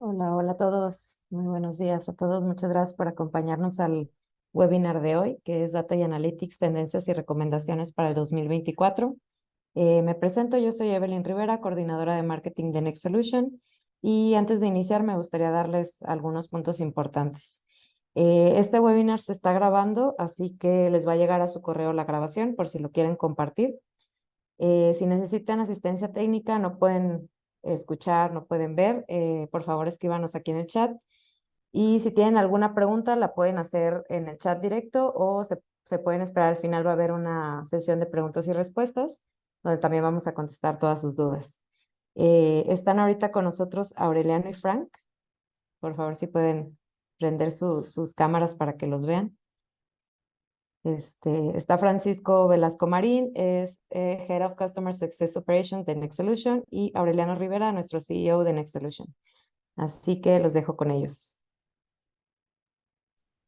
Hola, hola a todos. Muy buenos días a todos. Muchas gracias por acompañarnos al webinar de hoy, que es Data y Analytics, Tendencias y Recomendaciones para el 2024. Me presento, yo soy Evelyn Rivera, coordinadora de marketing de Next Solution. Y antes de iniciar, me gustaría darles algunos puntos importantes. Este webinar se está grabando, así que les va a llegar a su correo la grabación por si lo quieren compartir. Si necesitan asistencia técnica, no pueden escuchar, no pueden ver, por favor escríbanos aquí en el chat. Y si tienen alguna pregunta, la pueden hacer en el chat directo o se pueden esperar al final. Va a haber una sesión de preguntas y respuestas donde también vamos a contestar todas sus dudas. Están ahorita con nosotros Aureliano y Frank. Por favor, si pueden prender sus cámaras para que los vean. Está Francisco Velasco Marín, es Head of Customer Success Operations de Next Solution, y Aureliano Rivera, nuestro CEO de Next Solution. Así que los dejo con ellos.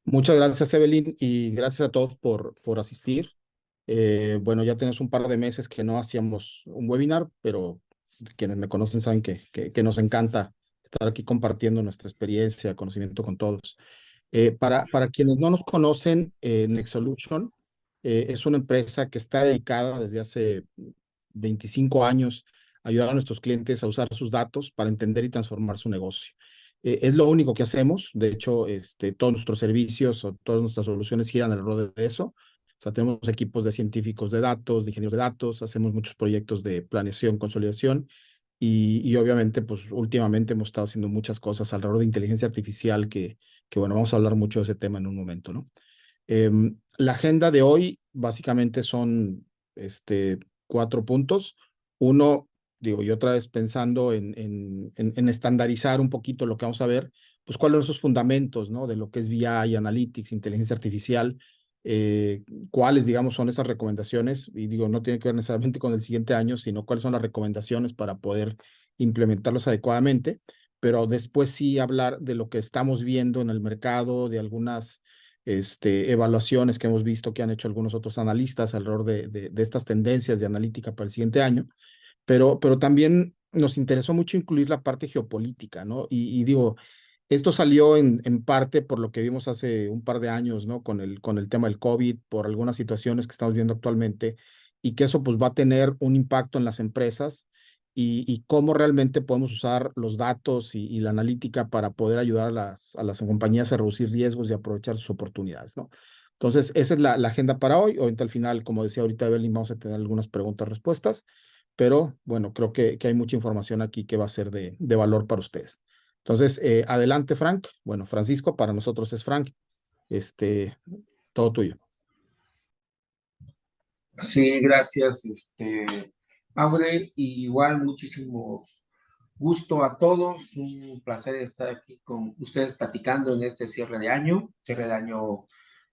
Muchas gracias, Evelyn, y gracias a todos por asistir. Bueno, ya tenemos un par de meses que no hacíamos un webinar, pero quienes me conocen saben que nos encanta estar aquí compartiendo nuestra experiencia, conocimiento con todos. Para quienes no nos conocen, Nexolution es una empresa que está dedicada desde hace 25 años a ayudar a nuestros clientes a usar sus datos para entender y transformar su negocio. Es lo único que hacemos. De hecho, todos nuestros servicios o todas nuestras soluciones giran alrededor de eso. O sea, tenemos equipos de científicos de datos, de ingenieros de datos, hacemos muchos proyectos de planeación, consolidación y obviamente, pues últimamente hemos estado haciendo muchas cosas alrededor de inteligencia artificial que bueno, vamos a hablar mucho de ese tema en un momento, ¿no? La agenda de hoy básicamente son 4 puntos. Uno, digo, y otra vez pensando en estandarizar un poquito lo que vamos a ver, pues cuáles son esos fundamentos, ¿no? De lo que es BI, Analytics, inteligencia artificial, eh, cuáles, digamos, son esas recomendaciones, y digo, no tiene que ver necesariamente con el siguiente año, sino cuáles son las recomendaciones para poder implementarlos adecuadamente, pero después sí hablar de lo que estamos viendo en el mercado, de algunas evaluaciones que hemos visto que han hecho algunos otros analistas alrededor de estas tendencias de analítica para el siguiente año, pero también nos interesó mucho incluir la parte geopolítica, ¿no? Y digo, esto salió en parte por lo que vimos hace un par de años, ¿no? Con el tema del COVID, por algunas situaciones que estamos viendo actualmente, y que eso pues va a tener un impacto en las empresas y cómo realmente podemos usar los datos y la analítica para poder ayudar a las compañías a reducir riesgos y aprovechar sus oportunidades, ¿no? Entonces, esa es la agenda para hoy. Ahorita al final, como decía ahorita Evelyn, vamos a tener algunas preguntas, respuestas, pero bueno, creo que hay mucha información aquí que va a ser de valor para ustedes. Entonces, adelante, Frank. Bueno, Francisco, para nosotros es Frank. Este, todo tuyo. Sí, gracias, Aure, y igual muchísimo gusto a todos, un placer estar aquí con ustedes platicando en este cierre de año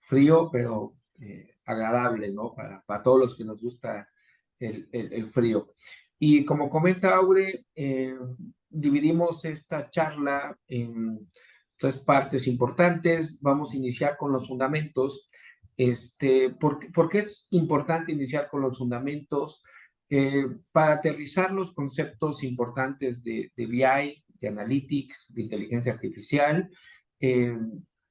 frío, pero agradable, ¿no? Para todos los que nos gusta el frío. Y como comenta Aure, dividimos esta charla en 3 partes importantes. Vamos a iniciar con los fundamentos. ¿Por qué es importante iniciar con los fundamentos? Para aterrizar los conceptos importantes de BI, de Analytics, de inteligencia artificial, eh,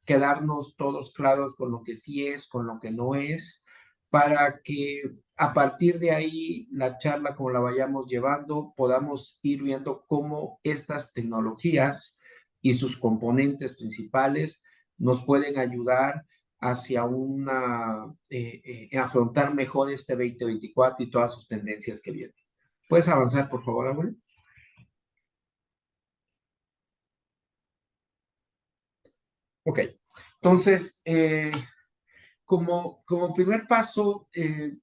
quedarnos todos claros con lo que sí es, con lo que no es, para que a partir de ahí la charla, como la vayamos llevando, podamos ir viendo cómo estas tecnologías y sus componentes principales nos pueden ayudar hacia afrontar mejor este 2024 y todas sus tendencias que vienen. ¿Puedes avanzar, por favor, Abuelo? Ok. Entonces, como primer paso,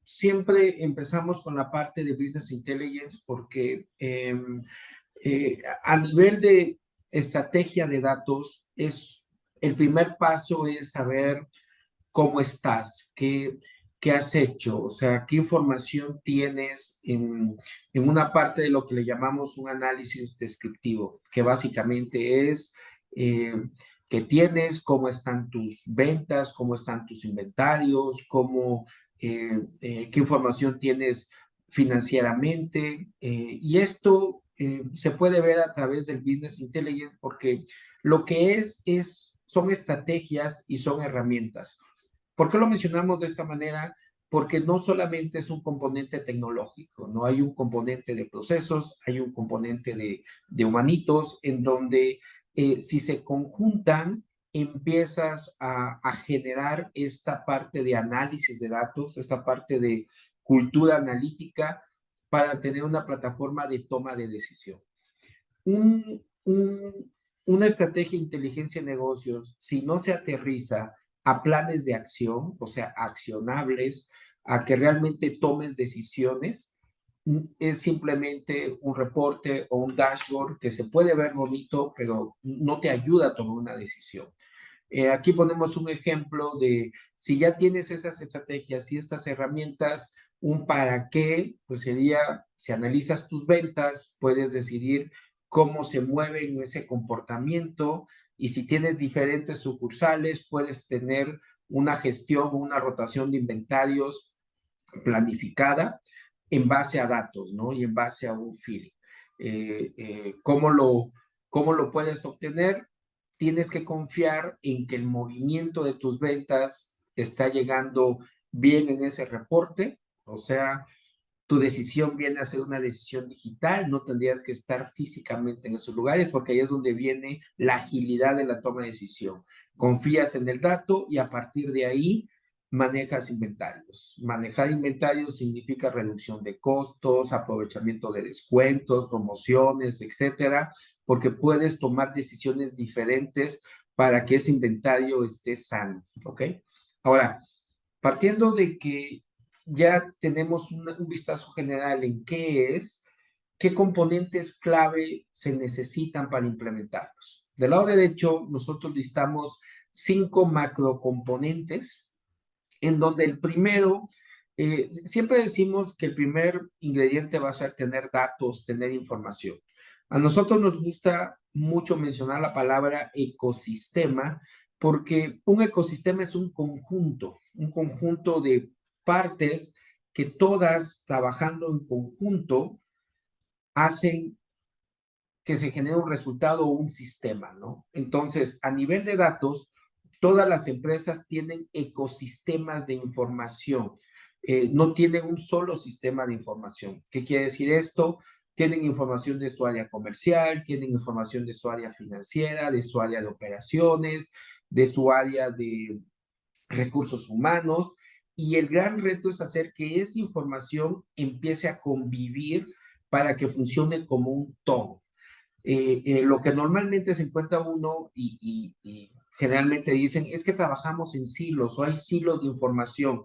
siempre empezamos con la parte de Business Intelligence porque a nivel de estrategia de datos, el primer paso es saber cómo estás, qué has hecho, o sea, qué información tienes en una parte de lo que le llamamos un análisis descriptivo, que básicamente es eh, qué tienes, cómo están tus ventas, cómo están tus inventarios, qué información tienes financieramente. Y esto se puede ver a través del Business Intelligence, porque lo que son estrategias y son herramientas. ¿Por qué lo mencionamos de esta manera? Porque no solamente es un componente tecnológico, no hay un componente de procesos, hay un componente de humanitos, en donde si se conjuntan, empiezas a generar esta parte de análisis de datos, esta parte de cultura analítica para tener una plataforma de toma de decisión. Una estrategia de inteligencia de negocios, si no se aterriza a planes de acción, o sea, accionables, a que realmente tomes decisiones, es simplemente un reporte o un dashboard que se puede ver bonito, pero no te ayuda a tomar una decisión. Aquí ponemos un ejemplo de si ya tienes esas estrategias y estas herramientas, un para qué, pues sería, si analizas tus ventas, puedes decidir cómo se mueven ese comportamiento, y si tienes diferentes sucursales, puedes tener una gestión o una rotación de inventarios planificada en base a datos, ¿no? Y en base a un feeling. ¿Cómo lo puedes obtener? Tienes que confiar en que el movimiento de tus ventas está llegando bien en ese reporte, o sea, tu decisión viene a ser una decisión digital, no tendrías que estar físicamente en esos lugares, porque ahí es donde viene la agilidad de la toma de decisión. Confías en el dato y a partir de ahí manejas inventarios. Manejar inventarios significa reducción de costos, aprovechamiento de descuentos, promociones, etcétera, porque puedes tomar decisiones diferentes para que ese inventario esté sano, ¿ok? Ahora, partiendo de que ya tenemos un vistazo general en qué componentes clave se necesitan para implementarlos. Del lado derecho, nosotros listamos 5 macrocomponentes, en donde el primero, siempre decimos que el primer ingrediente va a ser tener datos, tener información. A nosotros nos gusta mucho mencionar la palabra ecosistema, porque un ecosistema es un conjunto de partes que todas trabajando en conjunto hacen que se genere un resultado o un sistema, ¿no? Entonces, a nivel de datos, todas las empresas tienen ecosistemas de información, no tienen un solo sistema de información. ¿Qué quiere decir esto? Tienen información de su área comercial, tienen información de su área financiera, de su área de operaciones, de su área de recursos humanos, y el gran reto es hacer que esa información empiece a convivir para que funcione como un todo. Lo que normalmente se encuentra uno y generalmente dicen es que trabajamos en silos o hay silos de información.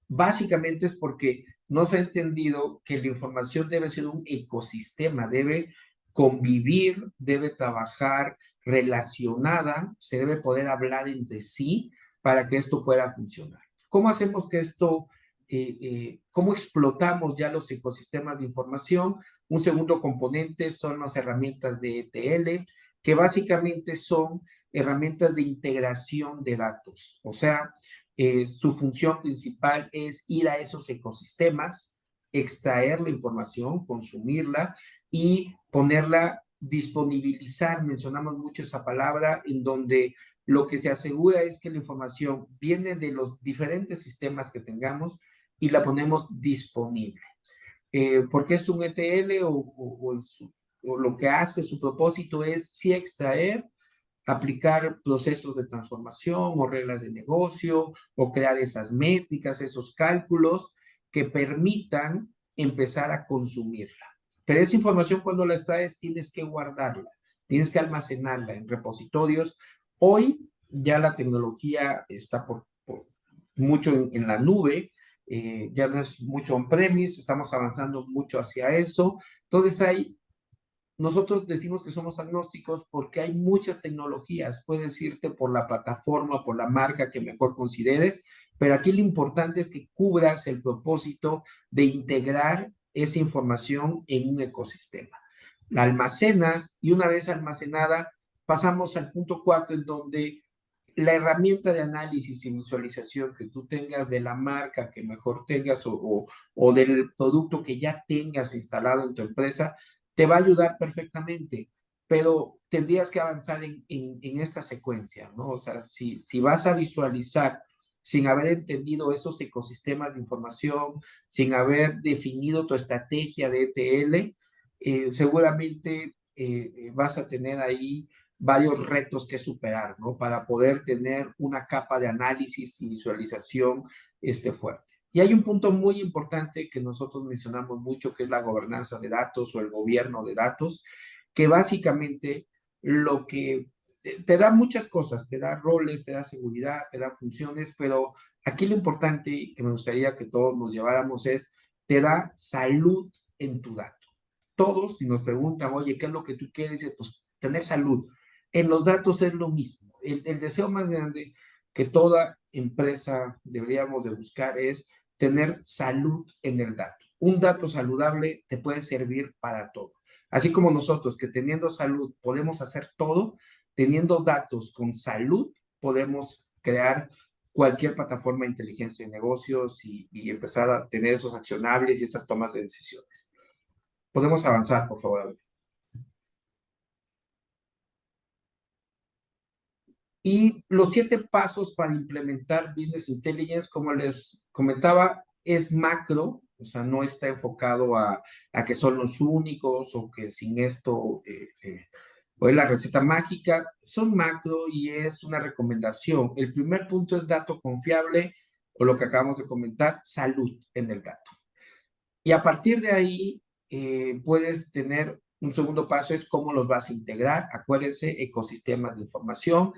Básicamente es porque no se ha entendido que la información debe ser un ecosistema, debe convivir, debe trabajar relacionada, se debe poder hablar entre sí para que esto pueda funcionar. ¿Cómo hacemos que esto, cómo explotamos ya los ecosistemas de información? Un segundo componente son las herramientas de ETL, que básicamente son herramientas de integración de datos. O sea, su función principal es ir a esos ecosistemas, extraer la información, consumirla y ponerla, disponibilizar. Mencionamos mucho esa palabra, en donde lo que se asegura es que la información viene de los diferentes sistemas que tengamos y la ponemos disponible. Porque es un ETL o lo que hace su propósito es sí extraer, aplicar procesos de transformación o reglas de negocio o crear esas métricas, esos cálculos que permitan empezar a consumirla. Pero esa información cuando la extraes tienes que guardarla, tienes que almacenarla en repositorios. Hoy ya la tecnología está por mucho en la nube, ya no es mucho on-premise, estamos avanzando mucho hacia eso. Entonces nosotros decimos que somos agnósticos porque hay muchas tecnologías, puedes irte por la plataforma, por la marca que mejor consideres, pero aquí lo importante es que cubras el propósito de integrar esa información en un ecosistema. La almacenas y una vez almacenada pasamos al punto 4, en donde la herramienta de análisis y visualización que tú tengas de la marca que mejor tengas o del producto que ya tengas instalado en tu empresa, te va a ayudar perfectamente, pero tendrías que avanzar en esta secuencia, ¿no? O sea, si vas a visualizar sin haber entendido esos ecosistemas de información, sin haber definido tu estrategia de ETL, seguramente vas a tener ahí varios retos que superar, ¿no? Para poder tener una capa de análisis y visualización fuerte. Y hay un punto muy importante que nosotros mencionamos mucho, que es la gobernanza de datos o el gobierno de datos, que básicamente lo que te da muchas cosas, te da roles, te da seguridad, te da funciones, pero aquí lo importante que me gustaría que todos nos lleváramos es, te da salud en tu dato. Todos, si nos preguntan, oye, ¿qué es lo que tú quieres? Pues tener salud. En los datos es lo mismo. El deseo más grande que toda empresa deberíamos de buscar es tener salud en el dato. Un dato saludable te puede servir para todo. Así como nosotros que teniendo salud podemos hacer todo, teniendo datos con salud podemos crear cualquier plataforma de inteligencia de negocios y empezar a tener esos accionables y esas tomas de decisiones. Podemos avanzar, por favor. Y los 7 pasos para implementar Business Intelligence, como les comentaba, es macro, o sea, no está enfocado a que son los únicos o que sin esto o es la receta mágica. Son macro y es una recomendación. El primer punto es dato confiable o lo que acabamos de comentar, salud en el dato. Y a partir de ahí puedes tener un segundo paso, es cómo los vas a integrar. Acuérdense, ecosistemas de información.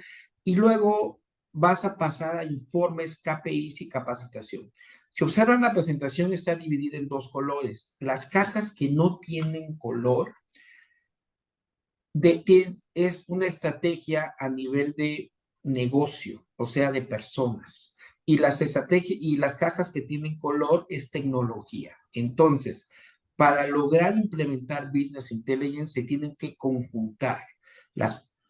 Y luego vas a pasar a informes, KPIs y capacitación. Si observan la presentación, está dividida en 2 colores. Las cajas que no tienen color es una estrategia a nivel de negocio, o sea, de personas. Y las cajas que tienen color es tecnología. Entonces, para lograr implementar Business Intelligence se tienen que conjuntar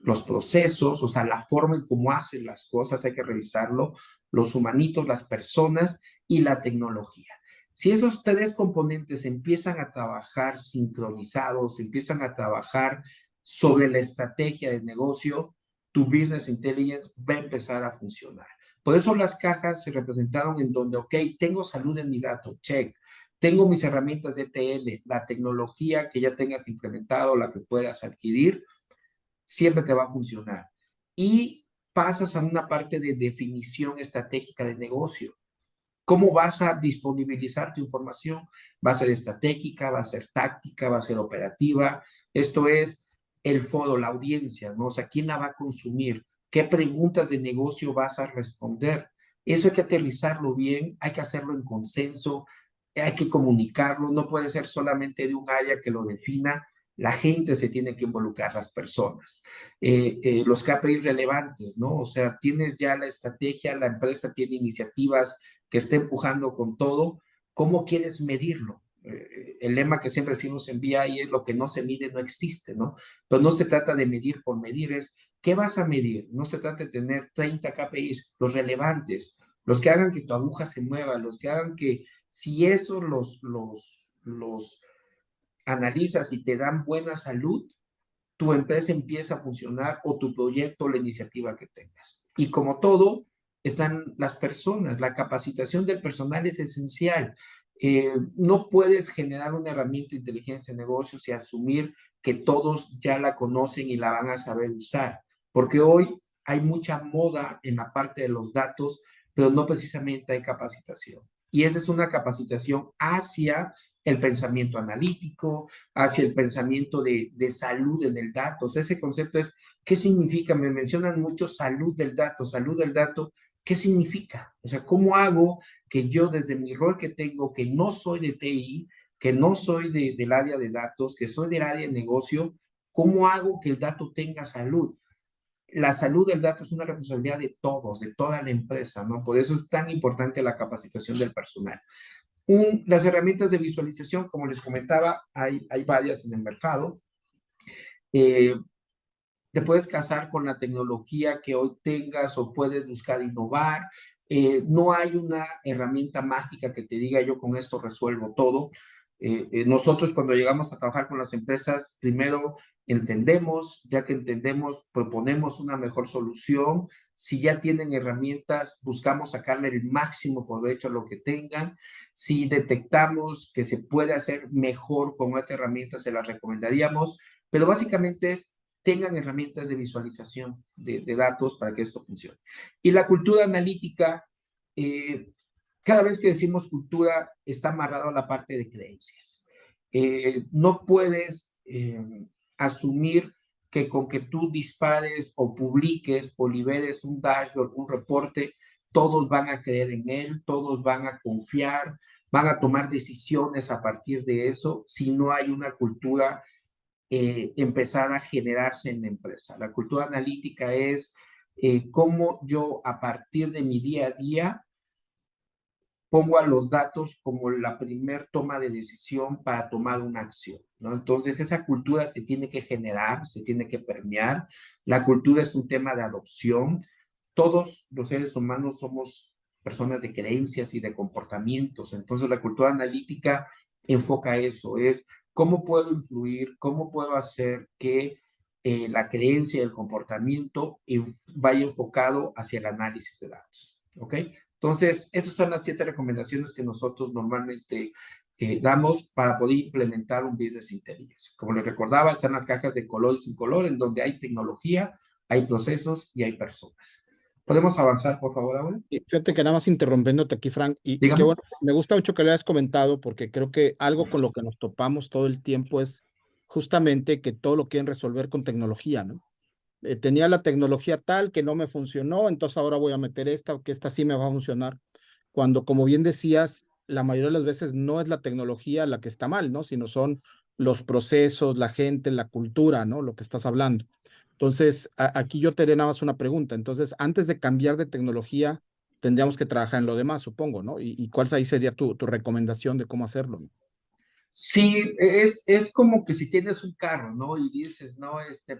los procesos, o sea, la forma en cómo hacen las cosas, hay que revisarlo, los humanitos, las personas y la tecnología. Si esos 3 componentes empiezan a trabajar sincronizados, empiezan a trabajar sobre la estrategia de negocio, tu Business Intelligence va a empezar a funcionar. Por eso las cajas se representaron en donde, ok, tengo salud en mi dato, check. Tengo mis herramientas de ETL, la tecnología que ya tengas implementado, la que puedas adquirir, siempre te va a funcionar. Y pasas a una parte de definición estratégica de negocio. ¿Cómo vas a disponibilizar tu información? ¿Va a ser estratégica? ¿Va a ser táctica? ¿Va a ser operativa? Esto es el foro, la audiencia, ¿no? O sea, ¿quién la va a consumir? ¿Qué preguntas de negocio vas a responder? Eso hay que aterrizarlo bien, hay que hacerlo en consenso, hay que comunicarlo, no puede ser solamente de un área que lo defina, la gente se tiene que involucrar, las personas. Los KPIs relevantes, ¿no? O sea, tienes ya la estrategia, la empresa tiene iniciativas que esté empujando con todo, ¿cómo quieres medirlo? El lema que siempre decimos en BI es lo que no se mide no existe, ¿no? Pero no se trata de medir por medir, es ¿qué vas a medir? No se trata de tener 30 KPIs, los relevantes, los que hagan que tu aguja se mueva, los que hagan que si eso los analizas y te dan buena salud, tu empresa empieza a funcionar o tu proyecto o la iniciativa que tengas. Y como todo, están las personas. La capacitación del personal es esencial. No puedes generar una herramienta de inteligencia de negocios y asumir que todos ya la conocen y la van a saber usar, porque hoy hay mucha moda en la parte de los datos, pero no precisamente hay capacitación. Y esa es una capacitación hacia el pensamiento analítico, hacia el pensamiento de salud en el dato. O sea, ese concepto es, ¿qué significa? Me mencionan mucho salud del dato, ¿qué significa? O sea, ¿cómo hago que yo desde mi rol que tengo, que no soy de TI, que no soy del área de datos, que soy del área de negocio, ¿cómo hago que el dato tenga salud? La salud del dato es una responsabilidad de todos, de toda la empresa, ¿no? Por eso es tan importante la capacitación del personal. Las herramientas de visualización, como les comentaba, hay varias en el mercado. Te puedes casar con la tecnología que hoy tengas o puedes buscar innovar. No hay una herramienta mágica que te diga yo con esto resuelvo todo. Nosotros cuando llegamos a trabajar con las empresas, primero entendemos, ya que entendemos, proponemos una mejor solución. Si ya tienen herramientas, buscamos sacarle el máximo provecho a lo que tengan. Si detectamos que se puede hacer mejor con otra herramienta, se las recomendaríamos. Pero básicamente es, tengan herramientas de visualización de datos para que esto funcione. Y la cultura analítica, cada vez que decimos cultura, está amarrado a la parte de creencias. No puedes asumir que con que tú dispares o publiques o liberes un dashboard, un reporte, todos van a creer en él, todos van a confiar, van a tomar decisiones a partir de eso, si no hay una cultura empezar a generarse en la empresa. La cultura analítica es cómo yo a partir de mi día a día pongo a los datos como la primer toma de decisión para tomar una acción, ¿no? Entonces, esa cultura se tiene que generar, se tiene que permear. La cultura es un tema de adopción. Todos los seres humanos somos personas de creencias y de comportamientos. Entonces, la cultura analítica enfoca eso, es cómo puedo influir, cómo puedo hacer que la creencia y el comportamiento vaya enfocado hacia el análisis de datos, ¿ok? Entonces, esas son las 7 recomendaciones que nosotros normalmente damos para poder implementar un Business Intelligence. Como les recordaba, están las cajas de color y sin color, en donde hay tecnología, hay procesos y hay personas. ¿Podemos avanzar, por favor, ahora? Y fíjate que nada más interrumpiéndote aquí, Frank, y qué Dígame. bueno, me gusta mucho que lo hayas comentado porque creo que algo con lo que nos topamos todo el tiempo es justamente que todo lo quieren resolver con tecnología, ¿no? Tenía la tecnología tal que no me funcionó, entonces ahora voy a meter esta, que esta sí me va a funcionar. Cuando, como bien decías, la mayoría de las veces no es la tecnología la que está mal, ¿no? Sino son los procesos, la gente, la cultura, ¿no? Lo que estás hablando. Entonces, aquí yo te haré nada más una pregunta. Entonces, antes de cambiar de tecnología, tendríamos que trabajar en lo demás, supongo, ¿no? ¿Y cuál ahí sería tu recomendación de cómo hacerlo? Sí, es como que si tienes un carro, ¿no? Y dices, no,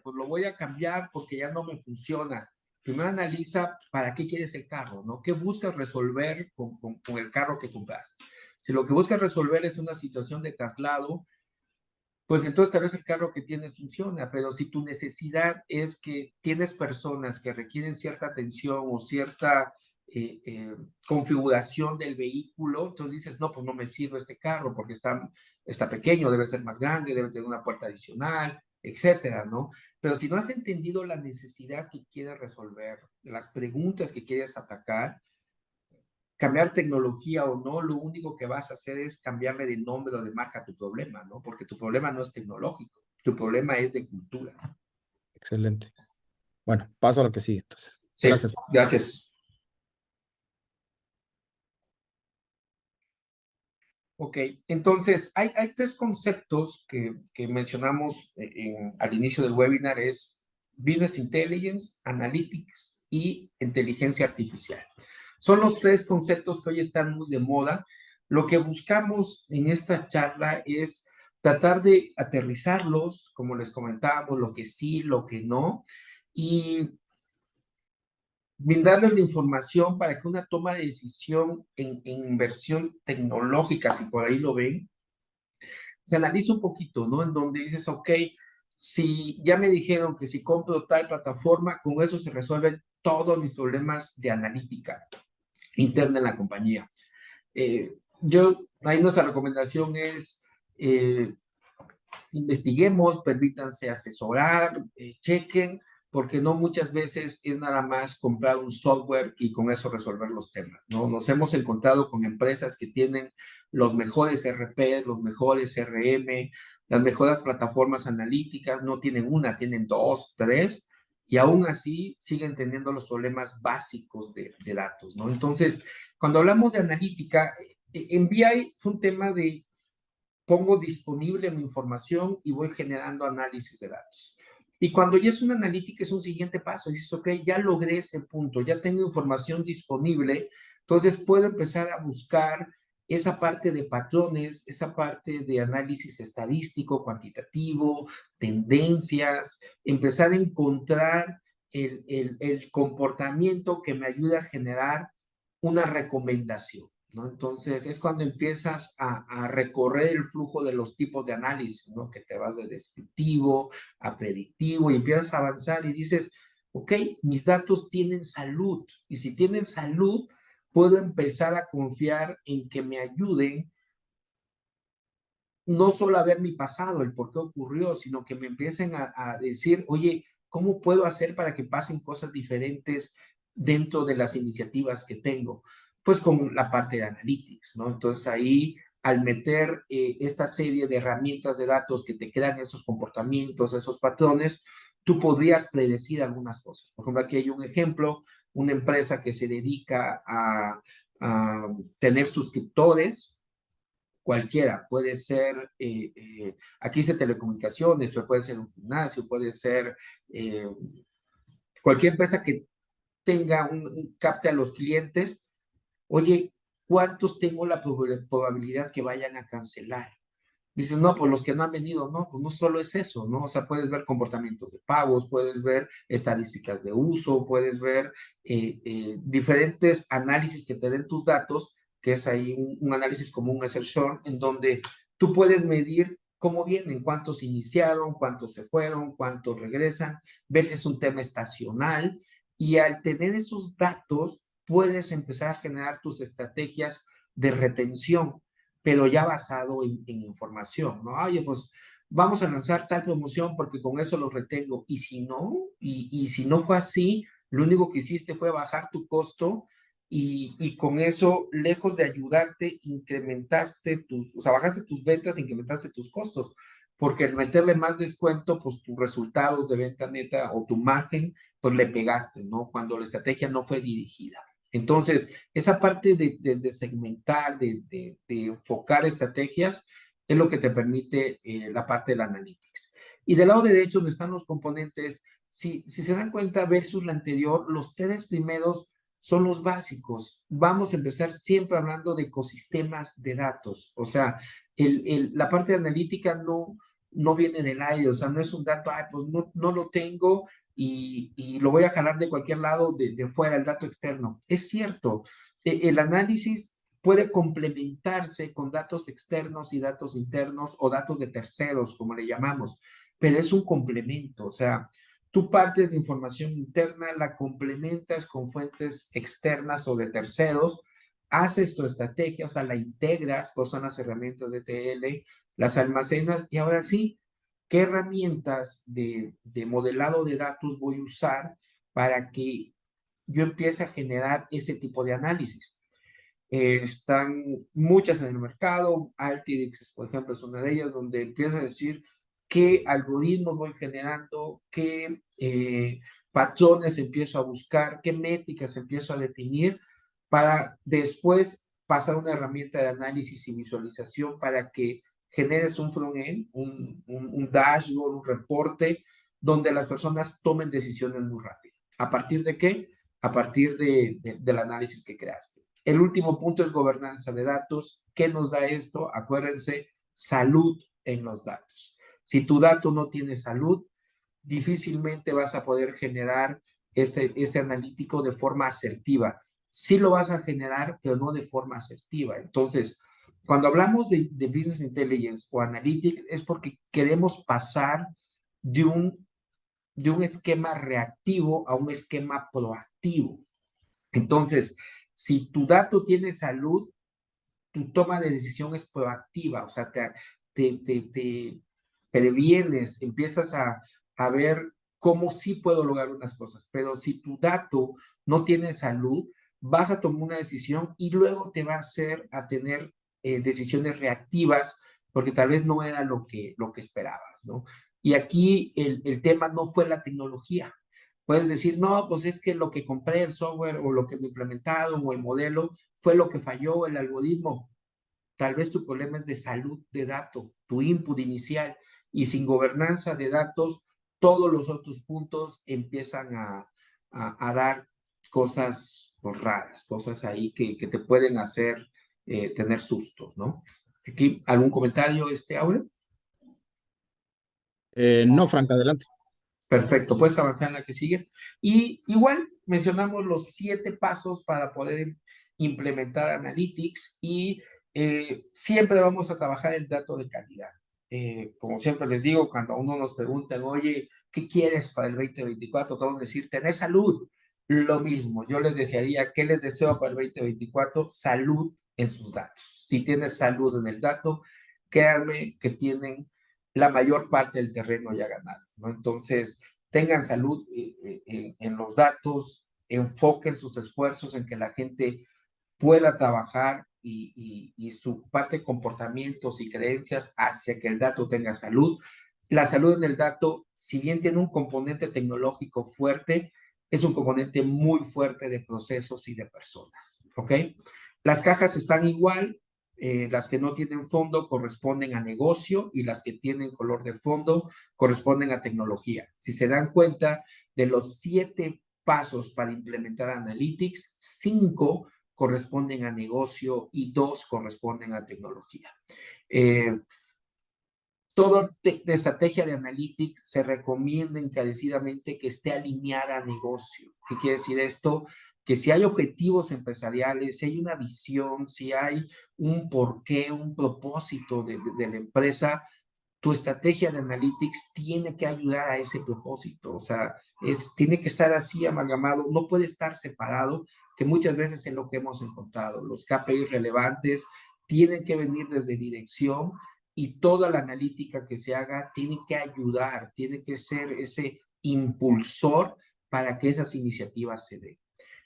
pues lo voy a cambiar porque ya no me funciona. Primero analiza para qué quieres el carro, ¿no? ¿Qué buscas resolver con el carro que compraste? Si lo que buscas resolver es una situación de traslado, pues entonces tal vez el carro que tienes funciona, pero si tu necesidad es que tienes personas que requieren cierta atención o cierta configuración del vehículo, entonces dices, no, pues no me sirve este carro porque está pequeño, debe ser más grande, debe tener una puerta adicional, etcétera, ¿no? Pero si no has entendido la necesidad que quieres resolver, las preguntas que quieres atacar, cambiar tecnología o no, lo único que vas a hacer es cambiarle de nombre o de marca a tu problema, ¿no? Porque tu problema no es tecnológico, tu problema es de cultura. Excelente. Bueno, paso a lo que sigue, entonces. Sí, Gracias. gracias. Ok, entonces hay 3 conceptos que mencionamos al inicio del webinar, es Business Intelligence, Analytics y Inteligencia Artificial. Son los 3 conceptos que hoy están muy de moda. Lo que buscamos en esta charla es tratar de aterrizarlos, como les comentábamos, lo que sí, lo que no, y brindarles la información para que una toma de decisión en inversión tecnológica, si por ahí lo ven, se analiza un poquito, ¿no? En donde dices, ok, si ya me dijeron que si compro tal plataforma, con eso se resuelven todos mis problemas de analítica interna en la compañía. Ahí nuestra recomendación es investiguemos, permítanse asesorar, chequen, porque no muchas veces es nada más comprar un software y con eso resolver los temas, ¿no? Nos hemos encontrado con empresas que tienen los mejores RP, los mejores CRM, las mejores plataformas analíticas, no tienen una, tienen 2, 3, y aún así siguen teniendo los problemas básicos de datos, ¿no? Entonces, cuando hablamos de analítica, en BI fue un tema de pongo disponible mi información y voy generando análisis de datos. Y cuando ya es una analítica es un siguiente paso, dices, ok, ya logré ese punto, ya tengo información disponible, entonces puedo empezar a buscar esa parte de patrones, esa parte de análisis estadístico, cuantitativo, tendencias, empezar a encontrar el comportamiento que me ayuda a generar una recomendación. ¿no? Entonces es cuando empiezas a recorrer el flujo de los tipos de análisis, ¿no? Que te vas de descriptivo a predictivo y empiezas a avanzar y dices, ok, mis datos tienen salud y si tienen salud, puedo empezar a confiar en que me ayuden no solo a ver mi pasado, el por qué ocurrió, sino que me empiecen a decir, oye, ¿cómo puedo hacer para que pasen cosas diferentes dentro de las iniciativas que tengo? Pues con la parte de analytics, ¿no? Entonces ahí, al meter esta serie de herramientas de datos que te crean esos comportamientos, esos patrones, tú podrías predecir algunas cosas. Por ejemplo, aquí hay un ejemplo, una empresa que se dedica a tener suscriptores cualquiera, puede ser, aquí dice telecomunicaciones, pero puede ser un gimnasio, puede ser cualquier empresa que tenga capte a los clientes, oye, ¿cuántos tengo la probabilidad que vayan a cancelar? Dices, no, pues los que no han venido, no, pues no solo es eso, ¿no? O sea, puedes ver comportamientos de pagos, puedes ver estadísticas de uso, puedes ver diferentes análisis que te den tus datos, que es ahí un análisis como un assertion, en donde tú puedes medir cómo vienen, cuántos iniciaron, cuántos se fueron, cuántos regresan, ver si es un tema estacional, y al tener esos datos, puedes empezar a generar tus estrategias de retención pero ya basado en información, ¿no? Oye, pues vamos a lanzar tal promoción porque con eso los retengo. Y si no, y si no fue así, lo único que hiciste fue bajar tu costo y con eso, lejos de ayudarte, incrementaste o sea, bajaste tus ventas, incrementaste tus costos. Porque al meterle más descuento, pues tus resultados de venta neta o tu margen, pues le pegaste, ¿no? Cuando la estrategia no fue dirigida. Entonces, esa parte de segmentar, de enfocar estrategias, es lo que te permite la parte del analytics. Y del lado derecho, donde están los componentes, si se dan cuenta, versus la anterior, los tres primeros son los básicos. Vamos a empezar siempre hablando de ecosistemas de datos. O sea, la parte de analítica no viene del aire, o sea, no es un dato, pues no lo tengo y lo voy a jalar de cualquier lado de fuera, el dato externo. Es cierto, el análisis puede complementarse con datos externos y datos internos o datos de terceros, como le llamamos, pero es un complemento, o sea, tú partes de información interna, la complementas con fuentes externas o de terceros, haces tu estrategia, o sea, la integras, pues son las herramientas de TL, las almacenas y ahora sí, ¿qué herramientas de modelado de datos voy a usar para que yo empiece a generar ese tipo de análisis? Están muchas en el mercado, Altidix, por ejemplo, es una de ellas, donde empieza a decir qué algoritmos voy generando, qué patrones empiezo a buscar, qué métricas empiezo a definir para después pasar a una herramienta de análisis y visualización para que generes un front-end, un dashboard, un reporte, donde las personas tomen decisiones muy rápido. ¿A partir de qué? A partir del análisis que creaste. El último punto es gobernanza de datos. ¿Qué nos da esto? Acuérdense, salud en los datos. Si tu dato no tiene salud, difícilmente vas a poder generar ese analítico de forma asertiva. Sí lo vas a generar, pero no de forma asertiva. Entonces, cuando hablamos de Business Intelligence o Analytics, es porque queremos pasar de un esquema reactivo a un esquema proactivo. Entonces, si tu dato tiene salud, tu toma de decisión es proactiva, o sea, te previenes, empiezas a ver cómo sí puedo lograr unas cosas, pero si tu dato no tiene salud, vas a tomar una decisión y luego te va a hacer a tener decisiones reactivas porque tal vez no era lo que esperabas, ¿no? Y aquí el tema no fue la tecnología. Puedes decir, no, pues es que lo que compré, el software o lo que me implementaron o el modelo fue lo que falló, el algoritmo. Tal vez tu problema es de salud de dato, tu input inicial, y sin gobernanza de datos, todos los otros puntos empiezan a dar cosas pues, raras, cosas ahí que te pueden hacer tener sustos, ¿no? Aquí, ¿algún comentario, Aure? No, Frank, adelante. Perfecto, puedes avanzar en la que sigue. Y igual mencionamos los 7 pasos para poder implementar Analytics y siempre vamos a trabajar el dato de calidad. Como siempre les digo, cuando a uno nos preguntan, oye, ¿qué quieres para el 2024? Te vamos a decir, tener salud. Lo mismo, yo les desearía, ¿qué les deseo para el 2024? Salud en sus datos. Si tienes salud en el dato, créanme que tienen la mayor parte del terreno ya ganado, ¿no? Entonces, tengan salud en los datos, enfoquen sus esfuerzos en que la gente pueda trabajar y su parte de comportamientos y creencias hacia que el dato tenga salud. La salud en el dato, si bien tiene un componente tecnológico fuerte, es un componente muy fuerte de procesos y de personas, ¿ok? Las cajas están igual, las que no tienen fondo corresponden a negocio y las que tienen color de fondo corresponden a tecnología. Si se dan cuenta, de los 7 pasos para implementar Analytics, 5 corresponden a negocio y 2 corresponden a tecnología. Toda estrategia de Analytics se recomienda encarecidamente que esté alineada a negocio. ¿Qué quiere decir esto? Que si hay objetivos empresariales, si hay una visión, si hay un porqué, un propósito de la empresa, tu estrategia de Analytics tiene que ayudar a ese propósito. O sea, tiene que estar así amalgamado, no puede estar separado, que muchas veces es lo que hemos encontrado. Los KPIs relevantes tienen que venir desde dirección y toda la analítica que se haga tiene que ayudar, tiene que ser ese impulsor para que esas iniciativas se den.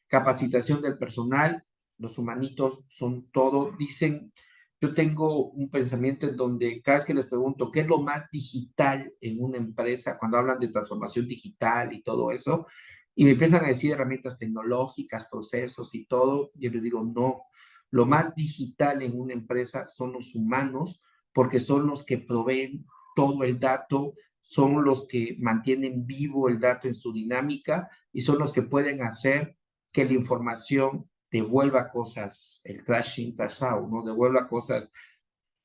Capacitación del personal, los humanitos son todo. Dicen, yo tengo un pensamiento en donde cada vez que les pregunto qué es lo más digital en una empresa, cuando hablan de transformación digital y todo eso, y me empiezan a decir herramientas tecnológicas, procesos y todo, yo les digo, no, lo más digital en una empresa son los humanos, porque son los que proveen todo el dato, son los que mantienen vivo el dato en su dinámica y son los que pueden hacer que la información devuelva cosas, el crashing, crash out, ¿no? Devuelva cosas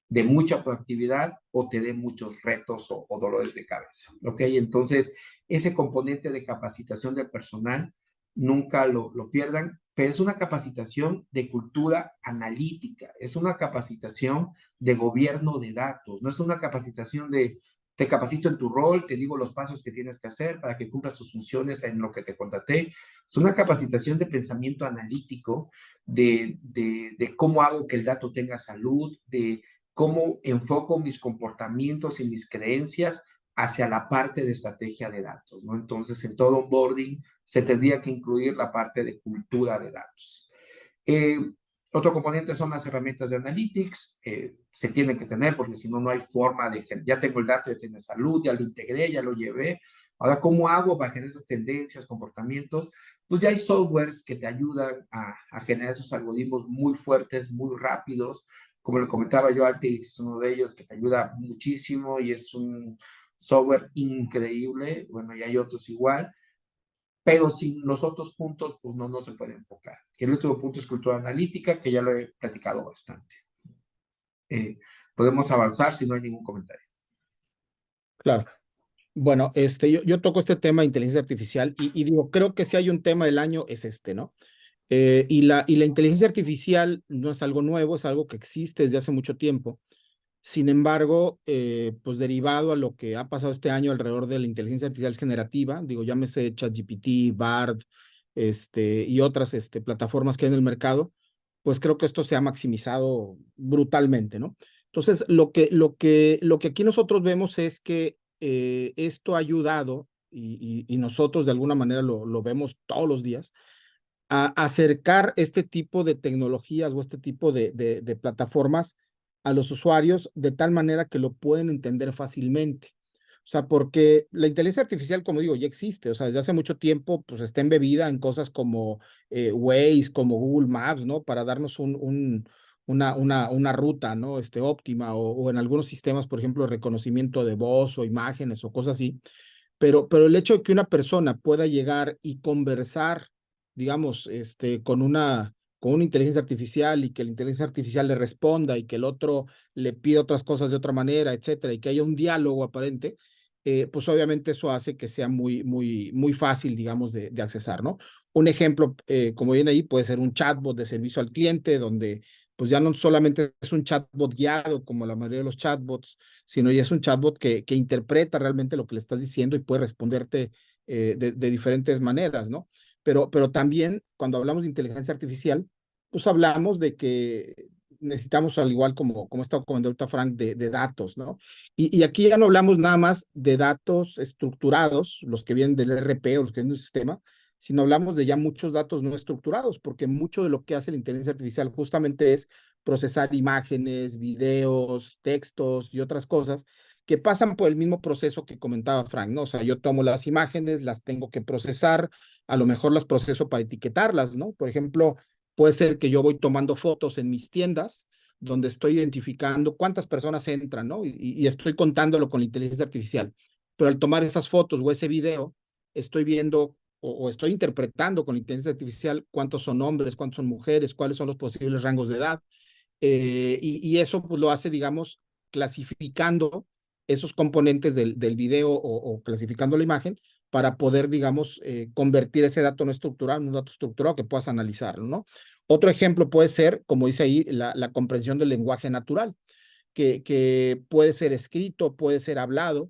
de mucha proactividad o te dé muchos retos o dolores de cabeza, ¿ok? Entonces, ese componente de capacitación del personal, nunca lo pierdan, pero es una capacitación de cultura analítica, es una capacitación de gobierno de datos, no es una capacitación de te capacito en tu rol, te digo los pasos que tienes que hacer para que cumplas tus funciones en lo que te contraté. Es una capacitación de pensamiento analítico, de cómo hago que el dato tenga salud, de cómo enfoco mis comportamientos y mis creencias hacia la parte de estrategia de datos, ¿no? Entonces, en todo onboarding se tendría que incluir la parte de cultura de datos. Otro componente son las herramientas de Analytics, se tienen que tener porque si no, no hay forma de, ya tengo el dato, ya tiene salud, ya lo integré, ya lo llevé, ahora, ¿cómo hago para generar esas tendencias, comportamientos? Pues ya hay softwares que te ayudan a generar esos algoritmos muy fuertes, muy rápidos, como le comentaba yo, Altix es uno de ellos que te ayuda muchísimo y es un software increíble, bueno, y hay otros igual, pero sin los otros puntos, pues no se puede enfocar. El último punto es cultura analítica, que ya lo he platicado bastante. Podemos avanzar si no hay ningún comentario. Claro. Bueno, yo toco este tema de inteligencia artificial y digo, creo que si hay un tema del año es este, ¿no? Y la inteligencia artificial no es algo nuevo, es algo que existe desde hace mucho tiempo. Sin embargo, pues derivado a lo que ha pasado este año alrededor de la inteligencia artificial generativa, digo, llámese ChatGPT, Bard, y otras plataformas que hay en el mercado, pues creo que esto se ha maximizado brutalmente, ¿no? Entonces, lo que aquí nosotros vemos es que esto ha ayudado, y nosotros de alguna manera lo vemos todos los días, a acercar este tipo de tecnologías o este tipo de plataformas a los usuarios de tal manera que lo pueden entender fácilmente. O sea, porque la inteligencia artificial, como digo, ya existe. O sea, desde hace mucho tiempo, pues está embebida en cosas como Waze, como Google Maps, ¿no? Para darnos una ruta, ¿no? Óptima, o en algunos sistemas, por ejemplo, reconocimiento de voz o imágenes o cosas así. Pero el hecho de que una persona pueda llegar y conversar, digamos, con una inteligencia artificial y que la inteligencia artificial le responda y que el otro le pida otras cosas de otra manera, etcétera, y que haya un diálogo aparente, pues obviamente eso hace que sea muy, muy, muy fácil, digamos, de accesar, ¿no? Un ejemplo, como viene ahí, puede ser un chatbot de servicio al cliente, donde pues ya no solamente es un chatbot guiado como la mayoría de los chatbots, sino ya es un chatbot que interpreta realmente lo que le estás diciendo y puede responderte de diferentes maneras, ¿no? Pero también cuando hablamos de inteligencia artificial, pues hablamos de que necesitamos, al igual como está comentando ahorita Frank, de datos, ¿no? Y aquí ya no hablamos nada más de datos estructurados, los que vienen del RP o los que vienen del sistema, sino hablamos de ya muchos datos no estructurados, porque mucho de lo que hace la inteligencia artificial justamente es procesar imágenes, videos, textos y otras cosas que pasan por el mismo proceso que comentaba Frank, ¿no? O sea, yo tomo las imágenes, las tengo que procesar, a lo mejor las proceso para etiquetarlas, ¿no? Por ejemplo, puede ser que yo voy tomando fotos en mis tiendas donde estoy identificando cuántas personas entran, ¿no? Y estoy contándolo con la inteligencia artificial. Pero al tomar esas fotos o ese video, estoy viendo o estoy interpretando con la inteligencia artificial cuántos son hombres, cuántos son mujeres, cuáles son los posibles rangos de edad. Y eso pues lo hace, digamos, clasificando esos componentes del video o clasificando la imagen para poder, digamos, convertir ese dato no estructurado en un dato estructurado que puedas analizarlo, ¿no? Otro ejemplo puede ser, como dice ahí, la comprensión del lenguaje natural, que puede ser escrito, puede ser hablado,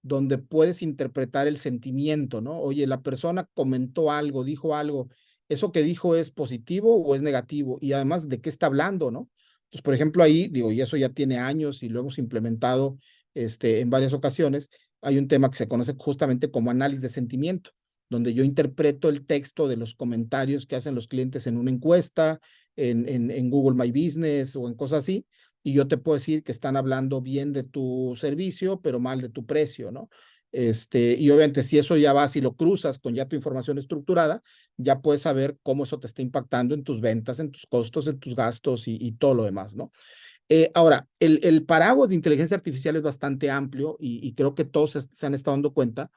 donde puedes interpretar el sentimiento, ¿no? Oye, la persona comentó algo, dijo algo, ¿eso que dijo es positivo o es negativo? Y además, ¿de qué está hablando, no? Entonces, por ejemplo, ahí, digo, y eso ya tiene años y lo hemos implementado en varias ocasiones, hay un tema que se conoce justamente como análisis de sentimiento, donde yo interpreto el texto de los comentarios que hacen los clientes en una encuesta, en Google My Business o en cosas así, y yo te puedo decir que están hablando bien de tu servicio, pero mal de tu precio, ¿no? Y obviamente si eso ya vas y lo cruzas con ya tu información estructurada, ya puedes saber cómo eso te está impactando en tus ventas, en tus costos, en tus gastos y todo lo demás, ¿no? Ahora, el paraguas de inteligencia artificial es bastante amplio y creo que todos se han estado dando cuenta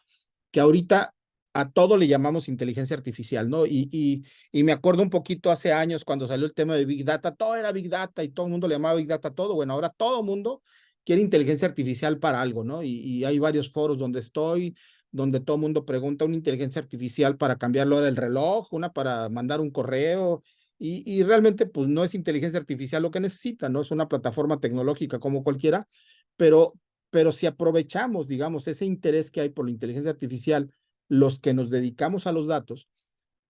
que ahorita a todo le llamamos inteligencia artificial, ¿no? Y me acuerdo un poquito hace años cuando salió el tema de Big Data, todo era Big Data y todo el mundo le llamaba Big Data a todo. Bueno, ahora todo el mundo quiere inteligencia artificial para algo, ¿no? Y hay varios foros donde estoy, donde todo el mundo pregunta una inteligencia artificial para cambiar la hora del reloj, una para mandar un correo. Y realmente, pues no es inteligencia artificial lo que necesita, ¿no? Es una plataforma tecnológica como cualquiera, pero, pero si aprovechamos, digamos, ese interés que hay por la inteligencia artificial, los que nos dedicamos a los datos,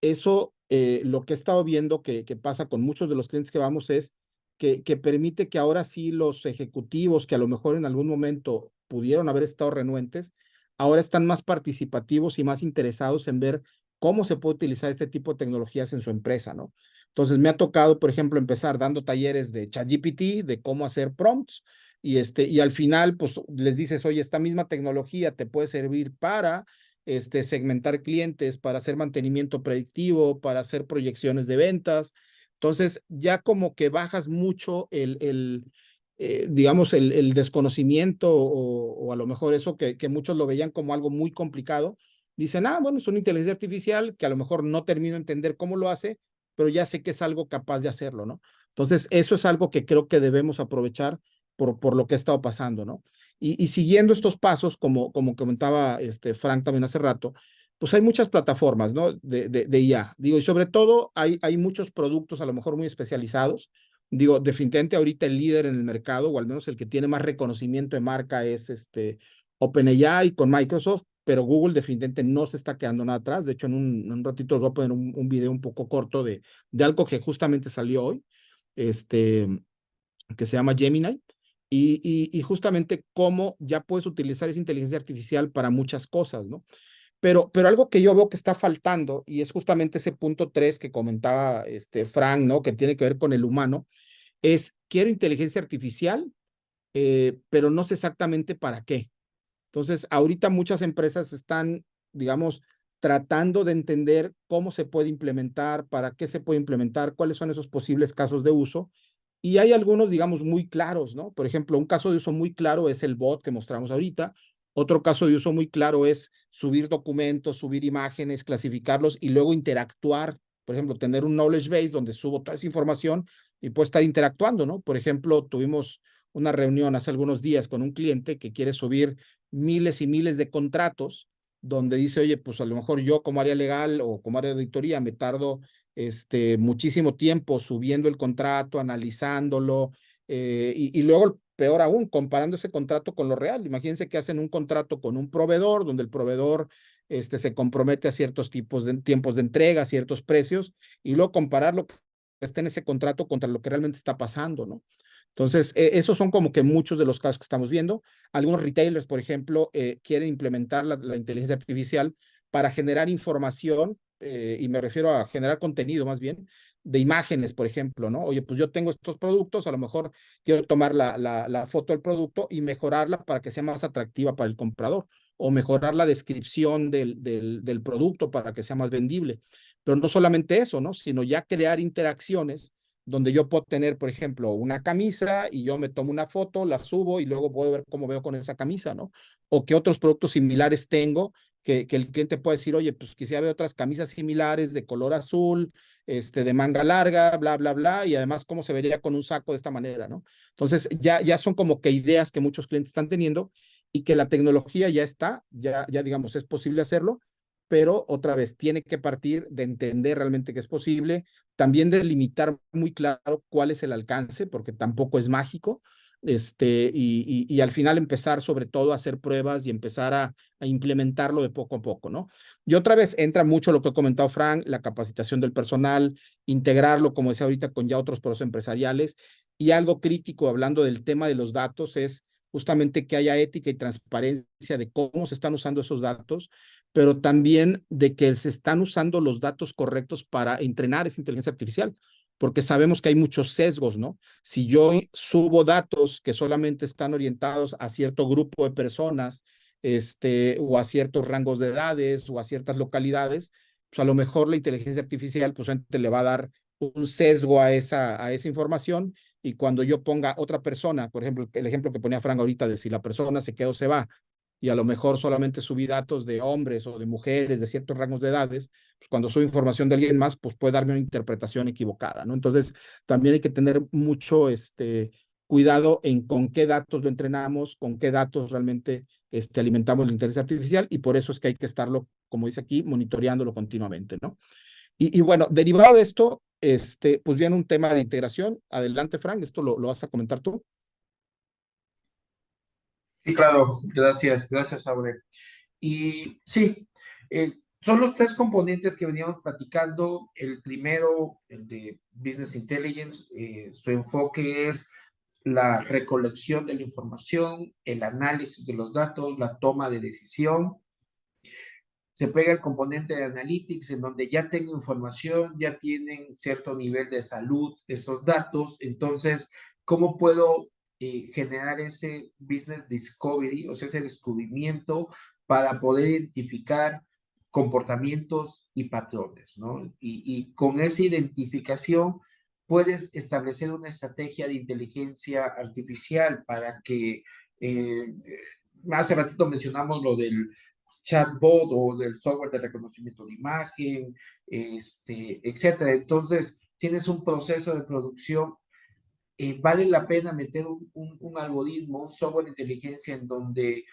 eso lo que he estado viendo que pasa con muchos de los clientes que vamos es que permite que ahora sí los ejecutivos que a lo mejor en algún momento pudieron haber estado renuentes, ahora están más participativos y más interesados en ver cómo se puede utilizar este tipo de tecnologías en su empresa, ¿no? Entonces me ha tocado, por ejemplo, empezar dando talleres de ChatGPT, de cómo hacer prompts, y al final, pues les dices, oye, esta misma tecnología te puede servir para segmentar clientes, para hacer mantenimiento predictivo, para hacer proyecciones de ventas. Entonces, ya como que bajas mucho digamos, el desconocimiento o a lo mejor eso que muchos lo veían como algo muy complicado. Dicen, bueno, es una inteligencia artificial que a lo mejor no termino de entender cómo lo hace, pero ya sé que es algo capaz de hacerlo, ¿no? Entonces, eso es algo que creo que debemos aprovechar por lo que ha estado pasando, ¿no? Y siguiendo estos pasos, como comentaba Frank también hace rato, pues hay muchas plataformas, ¿no? De IA. Digo, y sobre todo hay muchos productos a lo mejor muy especializados. Digo, definitivamente ahorita el líder en el mercado, o al menos el que tiene más reconocimiento de marca es OpenAI con Microsoft, pero Google definitivamente no se está quedando nada atrás. De hecho, en un ratito os voy a poner un video un poco corto de algo que justamente salió hoy, que se llama Gemini, y justamente cómo ya puedes utilizar esa inteligencia artificial para muchas cosas, ¿no? Pero algo que yo veo que está faltando, y es justamente ese punto 3 que comentaba Frank, ¿no? Que tiene que ver con el humano, es quiero inteligencia artificial, pero no sé exactamente para qué. Entonces, ahorita muchas empresas están, digamos, tratando de entender cómo se puede implementar, para qué se puede implementar, cuáles son esos posibles casos de uso. Y hay algunos, digamos, muy claros, ¿no? Por ejemplo, un caso de uso muy claro es el bot que mostramos ahorita. Otro caso de uso muy claro es subir documentos, subir imágenes, clasificarlos y luego interactuar. Por ejemplo, tener un knowledge base donde subo toda esa información y puedo estar interactuando, ¿no? Por ejemplo, tuvimos una reunión hace algunos días con un cliente que quiere subir miles y miles de contratos donde dice, oye, pues a lo mejor yo como área legal o como área de auditoría me tardo muchísimo tiempo subiendo el contrato, analizándolo, y luego, peor aún, comparando ese contrato con lo real. Imagínense que hacen un contrato con un proveedor, donde el proveedor se compromete a ciertos tiempos de entrega, ciertos precios, y luego comparar lo que está en ese contrato contra lo que realmente está pasando, ¿no? Entonces, esos son como que muchos de los casos que estamos viendo. Algunos retailers, por ejemplo, quieren implementar la inteligencia artificial para generar información, y me refiero a generar contenido más bien, de imágenes, por ejemplo, ¿no? Oye, pues yo tengo estos productos, a lo mejor quiero tomar la foto del producto y mejorarla para que sea más atractiva para el comprador, o mejorar la descripción del producto para que sea más vendible. Pero no solamente eso, ¿no? Sino ya crear interacciones donde yo puedo tener, por ejemplo, una camisa y yo me tomo una foto, la subo y luego puedo ver cómo veo con esa camisa, ¿no? O qué otros productos similares tengo que el cliente puede decir, oye, pues quisiera ver otras camisas similares de color azul, de manga larga, bla, bla, bla, y además cómo se vería con un saco de esta manera, ¿no? Entonces, ya son como que ideas que muchos clientes están teniendo y que la tecnología ya está, ya digamos, es posible hacerlo, pero otra vez tiene que partir de entender realmente que es posible, también de limitar muy claro cuál es el alcance, porque tampoco es mágico, y al final empezar sobre todo a hacer pruebas y empezar a implementarlo de poco a poco, ¿no? Y otra vez entra mucho lo que ha comentado Frank, la capacitación del personal, integrarlo, como decía ahorita, con ya otros procesos empresariales, y algo crítico hablando del tema de los datos es justamente que haya ética y transparencia de cómo se están usando esos datos, pero también de que se están usando los datos correctos para entrenar esa inteligencia artificial, porque sabemos que hay muchos sesgos, ¿no? Si yo subo datos que solamente están orientados a cierto grupo de personas, o a ciertos rangos de edades o a ciertas localidades, pues a lo mejor la inteligencia artificial pues le va a dar un sesgo a esa información, y cuando yo ponga otra persona, por ejemplo, el ejemplo que ponía Frank ahorita de si la persona se queda o se va, y a lo mejor solamente subí datos de hombres o de mujeres de ciertos rangos de edades, pues cuando subo información de alguien más, pues puede darme una interpretación equivocada, ¿no? Entonces, también hay que tener mucho cuidado en con qué datos lo entrenamos, con qué datos realmente alimentamos la inteligencia artificial, y por eso es que hay que estarlo, como dice aquí, monitoreándolo continuamente, ¿no? Y bueno, derivado de esto, pues viene un tema de integración. Adelante, Frank, esto lo vas a comentar tú. Sí, claro, gracias, Aure. Y sí, son los tres componentes que veníamos platicando. El primero, el de Business Intelligence, su enfoque es la recolección de la información, el análisis de los datos, la toma de decisión. Se pega el componente de Analytics, en donde ya tengo información, ya tienen cierto nivel de salud esos datos. Entonces, ¿cómo puedo generar ese business discovery, o sea, ese descubrimiento para poder identificar comportamientos y patrones, ¿no? Y con esa identificación puedes establecer una estrategia de inteligencia artificial para que, hace ratito mencionamos lo del chatbot o del software de reconocimiento de imagen, etcétera. Entonces, tienes un proceso de producción. Vale la pena meter un algoritmo, un software de inteligencia en donde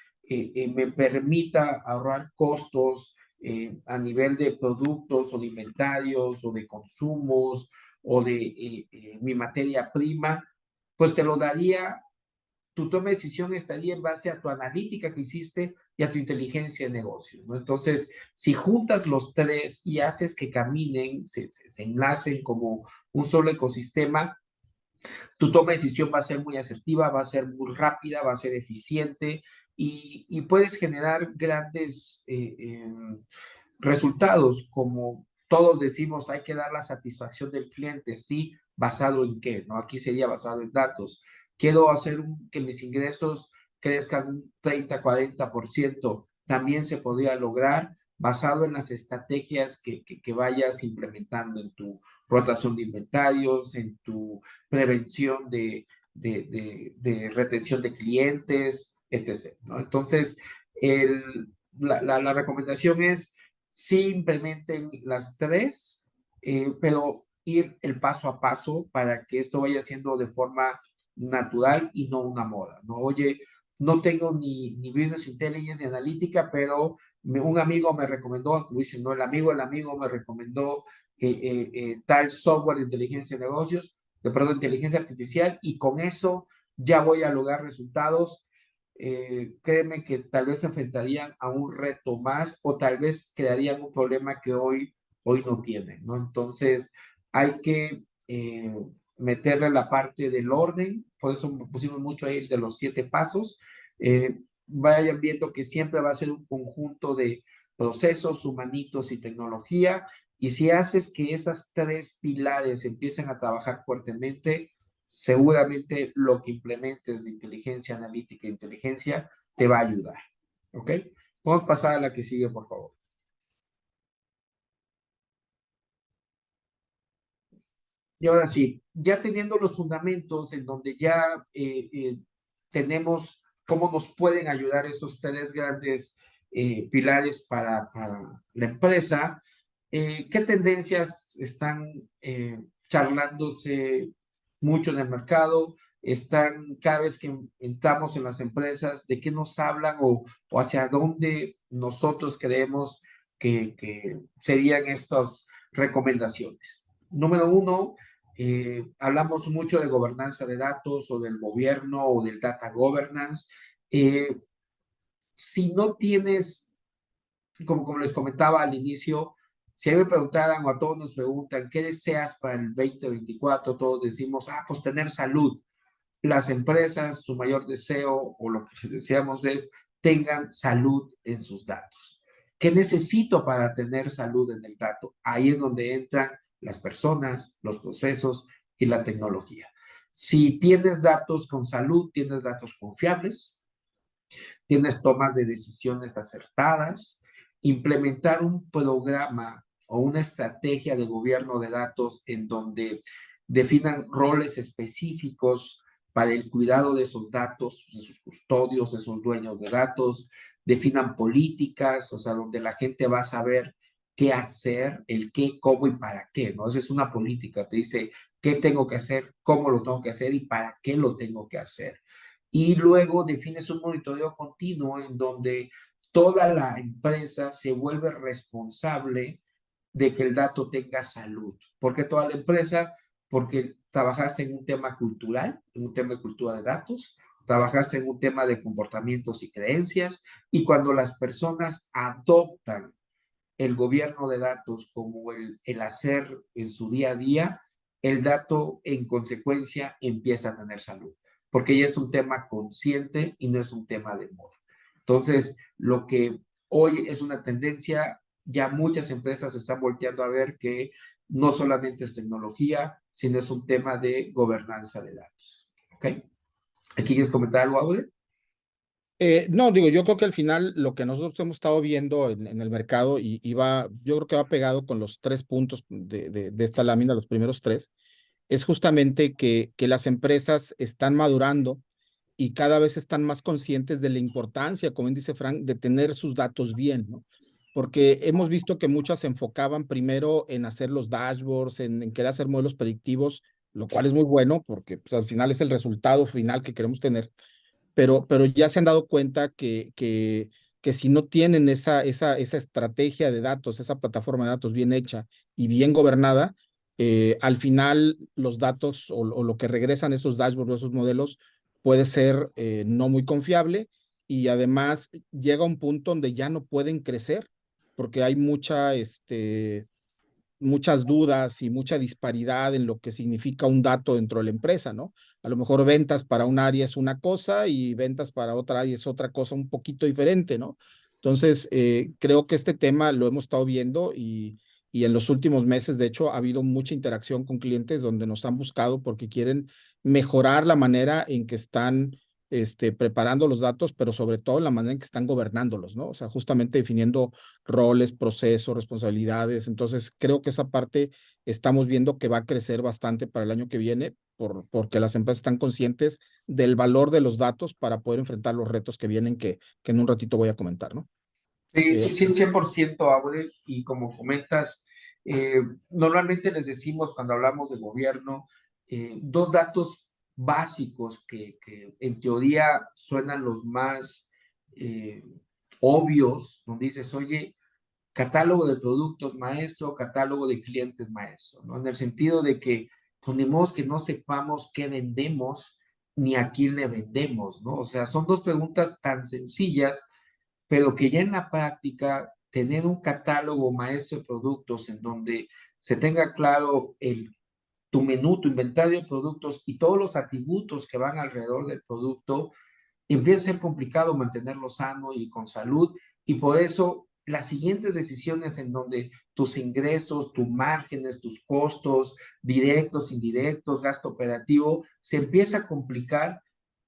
me permita ahorrar costos a nivel de productos o de inventarios o de consumos o de mi materia prima, pues te lo daría. Tu toma de decisión estaría en base a tu analítica que hiciste y a tu inteligencia de negocio, ¿no? Entonces, si juntas los tres y haces que caminen, se enlacen como un solo ecosistema, tu toma de decisión va a ser muy asertiva, va a ser muy rápida, va a ser eficiente y puedes generar grandes resultados, como todos decimos, hay que dar la satisfacción del cliente, ¿sí? ¿Basado en qué? ¿No? Aquí sería basado en datos. Quiero hacer que mis ingresos crezcan un 30-40%. También se podría lograr basado en las estrategias que vayas implementando en tu rotación de inventarios, en tu prevención de retención de clientes, etc., ¿no? Entonces, la recomendación es sí implementen las tres, pero ir el paso a paso para que esto vaya siendo de forma natural y no una moda, ¿no? Oye, no tengo ni Business Intelligence ni analítica, pero un amigo me recomendó, como dicen, no, el amigo me recomendó tal software de inteligencia de negocios, perdón, inteligencia artificial, y con eso ya voy a lograr resultados. Créeme que tal vez se enfrentarían a un reto más o tal vez crearían un problema que hoy no tienen, ¿no? Entonces, hay que meterle la parte del orden, por eso pusimos mucho ahí el de los 7 pasos. Vayan viendo que siempre va a ser un conjunto de procesos, humanitos y tecnología, y si haces que esas 3 pilares empiecen a trabajar fuertemente, seguramente lo que implementes de inteligencia analítica e inteligencia te va a ayudar. ¿Ok? Vamos a pasar a la que sigue, por favor. Y ahora sí, ya teniendo los fundamentos en donde ya tenemos cómo nos pueden ayudar esos 3 grandes pilares para la empresa, ¿qué tendencias están charlándose mucho en el mercado? Están cada vez que entramos en las empresas, ¿de qué nos hablan o hacia dónde nosotros creemos que serían estas recomendaciones? Número 1, hablamos mucho de gobernanza de datos o del gobierno o del data governance. Eh, si no tienes, como les comentaba al inicio, si a mí me preguntaran o a todos nos preguntan, ¿qué deseas para el 2024? Todos decimos, pues tener salud. Las empresas, su mayor deseo o lo que deseamos es tengan salud en sus datos. ¿Qué necesito para tener salud en el dato? Ahí es donde entran las personas, los procesos y la tecnología. Si tienes datos con salud, tienes datos confiables, tienes tomas de decisiones acertadas, implementar un programa o una estrategia de gobierno de datos en donde definan roles específicos para el cuidado de esos datos, de sus custodios, de sus dueños de datos, definan políticas, o sea, donde la gente va a saber qué hacer, el qué, cómo y para qué, ¿no? Esa es una política, te dice qué tengo que hacer, cómo lo tengo que hacer y para qué lo tengo que hacer. Y luego defines un monitoreo continuo en donde toda la empresa se vuelve responsable de que el dato tenga salud. ¿Por qué toda la empresa? Porque trabajaste en un tema cultural, en un tema de cultura de datos, trabajaste en un tema de comportamientos y creencias, y cuando las personas adoptan el gobierno de datos como el hacer en su día a día, el dato en consecuencia empieza a tener salud, porque ya es un tema consciente y no es un tema de moda. Entonces, lo que hoy es una tendencia, ya muchas empresas están volteando a ver que no solamente es tecnología, sino es un tema de gobernanza de datos. ¿Ok? ¿Aquí quieres comentar algo, Aure? No, digo, yo creo que al final lo que nosotros hemos estado viendo en el mercado y va, yo creo que va pegado con los 3 puntos de esta lámina, los primeros 3, es justamente que las empresas están madurando y cada vez están más conscientes de la importancia, como dice Frank, de tener sus datos bien, ¿no? Porque hemos visto que muchas se enfocaban primero en hacer los dashboards, en querer hacer modelos predictivos, lo cual es muy bueno porque pues, al final es el resultado final que queremos tener, pero ya se han dado cuenta que si no tienen esa estrategia de datos, esa plataforma de datos bien hecha y bien gobernada, al final los datos o lo que regresan esos dashboards, esos modelos, puede ser no muy confiable y además llega un punto donde ya no pueden crecer porque hay muchas dudas y mucha disparidad en lo que significa un dato dentro de la empresa, ¿no? A lo mejor ventas para un área es una cosa y ventas para otra área es otra cosa un poquito diferente, ¿no? Entonces, creo que este tema lo hemos estado viendo y en los últimos meses, de hecho, ha habido mucha interacción con clientes donde nos han buscado porque quieren mejorar la manera en que están preparando los datos, pero sobre todo la manera en que están gobernándolos, ¿no? O sea, justamente definiendo roles, procesos, responsabilidades. Entonces, creo que esa parte estamos viendo que va a crecer bastante para el año que viene porque las empresas están conscientes del valor de los datos para poder enfrentar los retos que vienen, que en un ratito voy a comentar, ¿no? Sí, sí, sí, 100%, Aure, y como comentas, normalmente les decimos cuando hablamos de gobierno, 2 datos básicos que en teoría suenan los más obvios, donde dices, oye, catálogo de productos maestro, catálogo de clientes maestro, ¿no? En el sentido de que ponemos que no sepamos qué vendemos ni a quién le vendemos, ¿no? O sea, son dos preguntas tan sencillas, pero que ya en la práctica tener un catálogo maestro de productos en donde se tenga claro tu menú, tu inventario de productos y todos los atributos que van alrededor del producto, empieza a ser complicado mantenerlo sano y con salud, y por eso las siguientes decisiones en donde tus ingresos, tus márgenes, tus costos, directos, indirectos, gasto operativo, se empieza a complicar,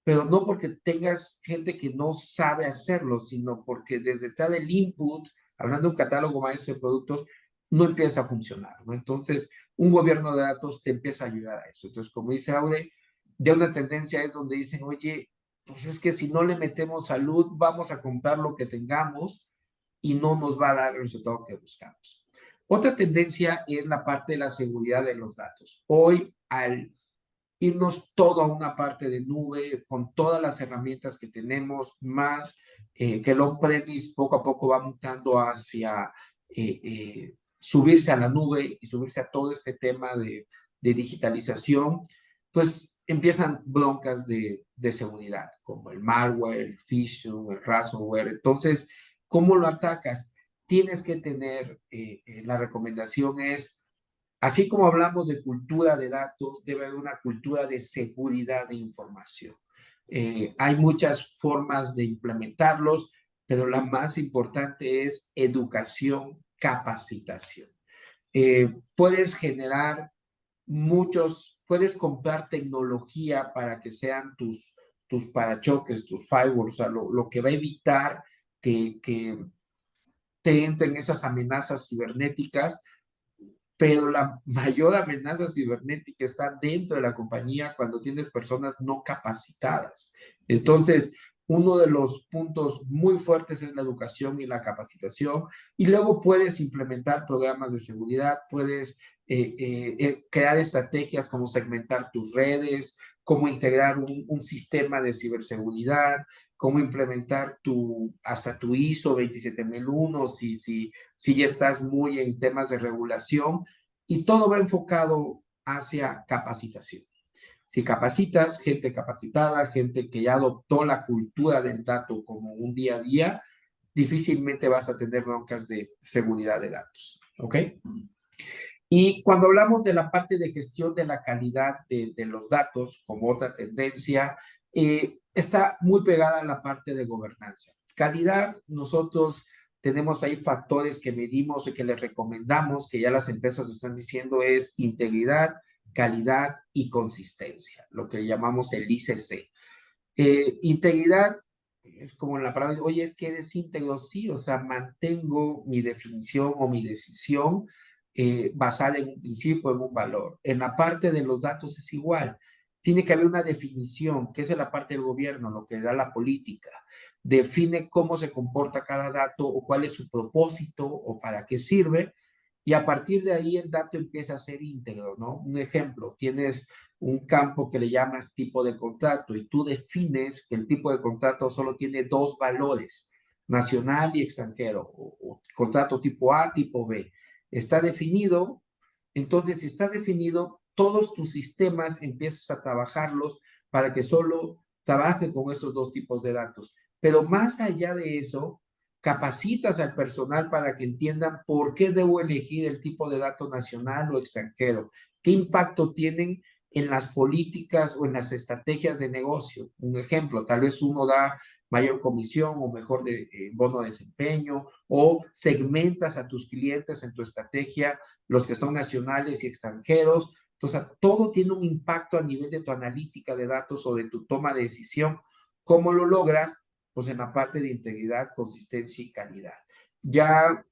pero no porque tengas gente que no sabe hacerlo, sino porque desde detrás del input, hablando de un catálogo maestro de productos, no empieza a funcionar, ¿no? Entonces, un gobierno de datos te empieza a ayudar a eso. Entonces, como dice Aure, ya una tendencia es donde dicen, oye, pues es que si no le metemos salud, vamos a comprar lo que tengamos y no nos va a dar el resultado que buscamos. Otra tendencia es la parte de la seguridad de los datos. Hoy, al irnos todo a una parte de nube, con todas las herramientas que tenemos, más que el on-premise poco a poco va mutando hacia subirse a la nube y subirse a todo este tema de digitalización, pues empiezan broncas de seguridad, como el malware, el phishing, el ransomware. Entonces, ¿cómo lo atacas? Tienes que tener, la recomendación es, así como hablamos de cultura de datos, debe haber una cultura de seguridad de información. Hay muchas formas de implementarlos, pero la más importante es educación, capacitación. Puedes generar puedes comprar tecnología para que sean tus parachoques, tus firewalls, o sea, lo que va a evitar que te entren esas amenazas cibernéticas, pero la mayor amenaza cibernética está dentro de la compañía cuando tienes personas no capacitadas. Entonces, uno de los puntos muy fuertes es la educación y la capacitación, y luego puedes implementar programas de seguridad, puedes crear estrategias como segmentar tus redes, cómo integrar un sistema de ciberseguridad, cómo implementar hasta tu ISO 27001, si ya estás muy en temas de regulación, y todo va enfocado hacia capacitación. Si capacitas gente capacitada, gente que ya adoptó la cultura del dato como un día a día, difícilmente vas a tener broncas de seguridad de datos, ¿ok? Y cuando hablamos de la parte de gestión de la calidad de los datos, como otra tendencia, está muy pegada a la parte de gobernanza. Calidad, nosotros tenemos ahí factores que medimos y que les recomendamos, que ya las empresas están diciendo, es integridad, calidad y consistencia, lo que llamamos el ICC. Integridad es como la palabra, oye, es que eres íntegro, sí, o sea, mantengo mi definición o mi decisión basada en un principio, en un valor. En la parte de los datos es igual. Tiene que haber una definición, que es en la parte del gobierno, lo que da la política. Define cómo se comporta cada dato o cuál es su propósito o para qué sirve. Y a partir de ahí el dato empieza a ser íntegro, ¿no? Un ejemplo, tienes un campo que le llamas tipo de contrato y tú defines que el tipo de contrato solo tiene dos valores, nacional y extranjero, o contrato tipo A, tipo B. Está definido, entonces si está definido, todos tus sistemas empiezas a trabajarlos para que solo trabaje con esos dos tipos de datos. Pero más allá de eso, capacitas al personal para que entiendan por qué debo elegir el tipo de dato nacional o extranjero, qué impacto tienen en las políticas o en las estrategias de negocio. Un ejemplo, tal vez uno da mayor comisión o mejor bono de desempeño, o segmentas a tus clientes en tu estrategia, los que son nacionales y extranjeros. Entonces, todo tiene un impacto a nivel de tu analítica de datos o de tu toma de decisión. ¿Cómo lo logras? Pues en la parte de integridad, consistencia y calidad. Ya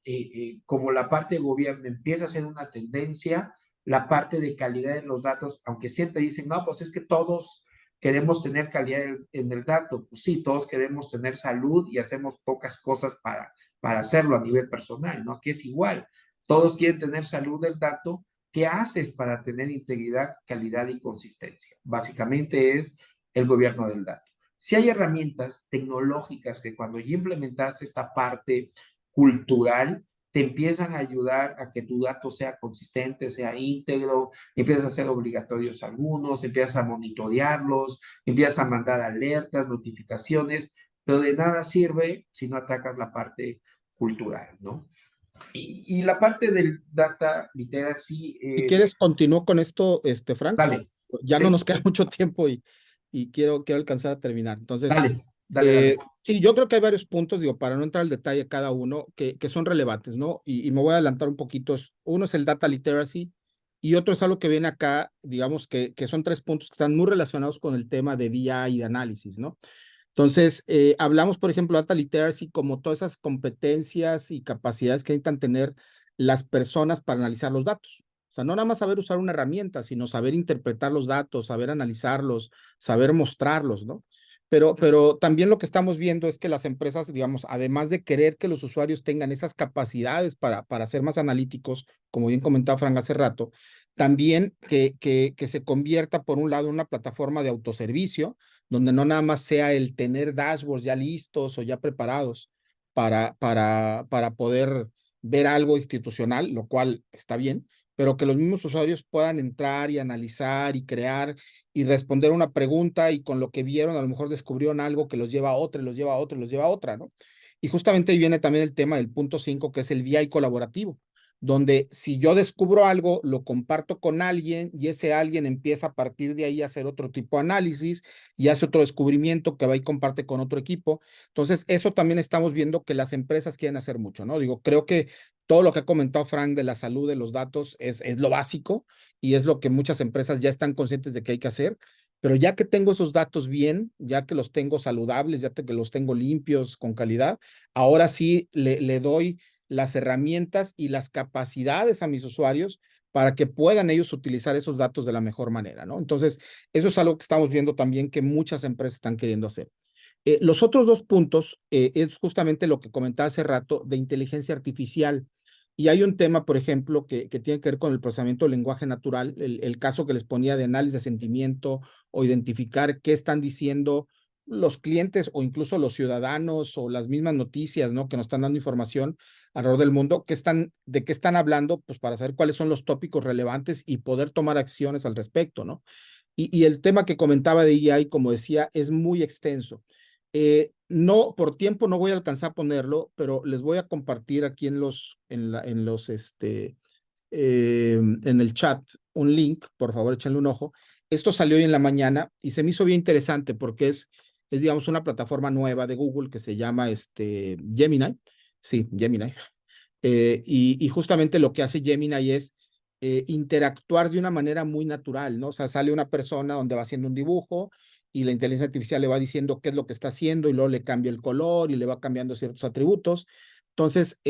como la parte de gobierno empieza a ser una tendencia, la parte de calidad en los datos, aunque siempre dicen, no, pues es que todos queremos tener calidad en el dato. Pues sí, todos queremos tener salud y hacemos pocas cosas para hacerlo a nivel personal, ¿no? Que es igual. Todos quieren tener salud del dato, ¿Qué haces para tener integridad, calidad y consistencia? Básicamente es el gobierno del dato. Si hay herramientas tecnológicas que cuando ya implementaste esta parte cultural, te empiezan a ayudar a que tu dato sea consistente, sea íntegro, empiezas a hacer obligatorios algunos, empiezas a monitorearlos, empiezas a mandar alertas, notificaciones, pero de nada sirve si no atacas la parte cultural, ¿no? Y la parte del data literacy, Si quieres, continúo con esto, Frank. dale, Ya no te- nos queda mucho tiempo y quiero alcanzar a terminar. Entonces, dale. sí, yo creo que hay varios puntos, digo, para no entrar al detalle de cada uno, que son relevantes, ¿no? Y me voy a adelantar un poquito. Uno es el data literacy y otro es algo que viene acá, digamos que son 3 puntos que están muy relacionados con el tema de BI y de análisis, ¿no? Entonces, hablamos, por ejemplo, data literacy como todas esas competencias y capacidades que necesitan tener las personas para analizar los datos. O sea, no nada más saber usar una herramienta, sino saber interpretar los datos, saber analizarlos, saber mostrarlos, ¿no? Pero también lo que estamos viendo es que las empresas, digamos, además de querer que los usuarios tengan esas capacidades para ser más analíticos, como bien comentaba Frank hace rato, también que se convierta, por un lado, en una plataforma de autoservicio, donde no nada más sea el tener dashboards ya listos o ya preparados para poder ver algo institucional, lo cual está bien, pero que los mismos usuarios puedan entrar y analizar y crear y responder una pregunta y con lo que vieron a lo mejor descubrieron algo que los lleva a otra, y los lleva a otra, y los lleva a otra, ¿no? Y justamente ahí viene también el tema del punto 5, que es el VI colaborativo, donde si yo descubro algo, lo comparto con alguien y ese alguien empieza a partir de ahí a hacer otro tipo de análisis y hace otro descubrimiento que va y comparte con otro equipo. Entonces, eso también estamos viendo que las empresas quieren hacer mucho, ¿no? Digo, creo que todo lo que ha comentado Frank de la salud de los datos es lo básico y es lo que muchas empresas ya están conscientes de que hay que hacer. Pero ya que tengo esos datos bien, ya que los tengo saludables, que los tengo limpios, con calidad, ahora sí le doy las herramientas y las capacidades a mis usuarios para que puedan ellos utilizar esos datos de la mejor manera, ¿no? Entonces, eso es algo que estamos viendo también que muchas empresas están queriendo hacer. Los otros 2 puntos es justamente lo que comentaba hace rato de inteligencia artificial. Y hay un tema, por ejemplo, que tiene que ver con el procesamiento del lenguaje natural, el caso que les ponía de análisis de sentimiento o identificar qué están diciendo los clientes o incluso los ciudadanos o las mismas noticias, ¿no? Que nos están dando información alrededor del mundo, de qué están hablando, pues para saber cuáles son los tópicos relevantes y poder tomar acciones al respecto, ¿no? Y el tema que comentaba de EI, como decía, es muy extenso. No, por tiempo no voy a alcanzar a ponerlo, pero les voy a compartir aquí en el chat un link, por favor, échenle un ojo. Esto salió hoy en la mañana y se me hizo bien interesante porque digamos, una plataforma nueva de Google que se llama Gemini. Sí, Gemini. Y justamente lo que hace Gemini es interactuar de una manera muy natural, ¿no? O sea, sale una persona donde va haciendo un dibujo y la inteligencia artificial le va diciendo qué es lo que está haciendo y luego le cambia el color y le va cambiando ciertos atributos. Entonces,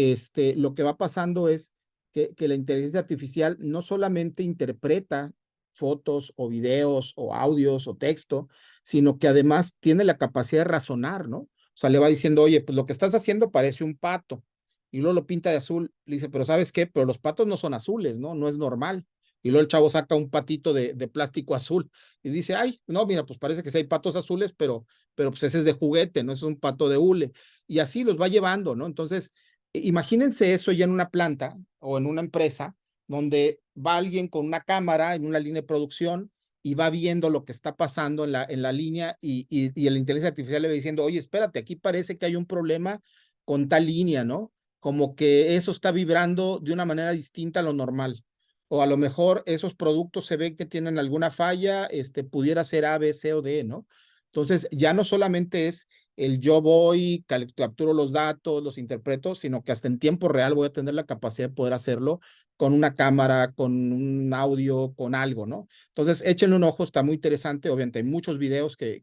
lo que va pasando es que la inteligencia artificial no solamente interpreta fotos o videos o audios o texto, sino que además tiene la capacidad de razonar, ¿no? O sea, le va diciendo, oye, pues lo que estás haciendo parece un pato y luego lo pinta de azul. Le dice, pero ¿sabes qué? Pero los patos no son azules, ¿no? No es normal. Y luego el chavo saca un patito de plástico azul y dice, ay, no, mira, pues parece que sí hay patos azules, pero pues ese es de juguete, no es un pato de hule. Y así los va llevando, ¿no? Entonces, imagínense eso ya en una planta o en una empresa donde va alguien con una cámara en una línea de producción y va viendo lo que está pasando en la línea y la inteligencia artificial le va diciendo, oye, espérate, aquí parece que hay un problema con tal línea, ¿no? Como que eso está vibrando de una manera distinta a lo normal. O a lo mejor esos productos se ven que tienen alguna falla, pudiera ser A, B, C o D, ¿no? Entonces, ya no solamente es el yo voy, capturo los datos, los interpreto, sino que hasta en tiempo real voy a tener la capacidad de poder hacerlo con una cámara, con un audio, con algo, ¿no? Entonces, échenle un ojo, está muy interesante. Obviamente, hay muchos videos que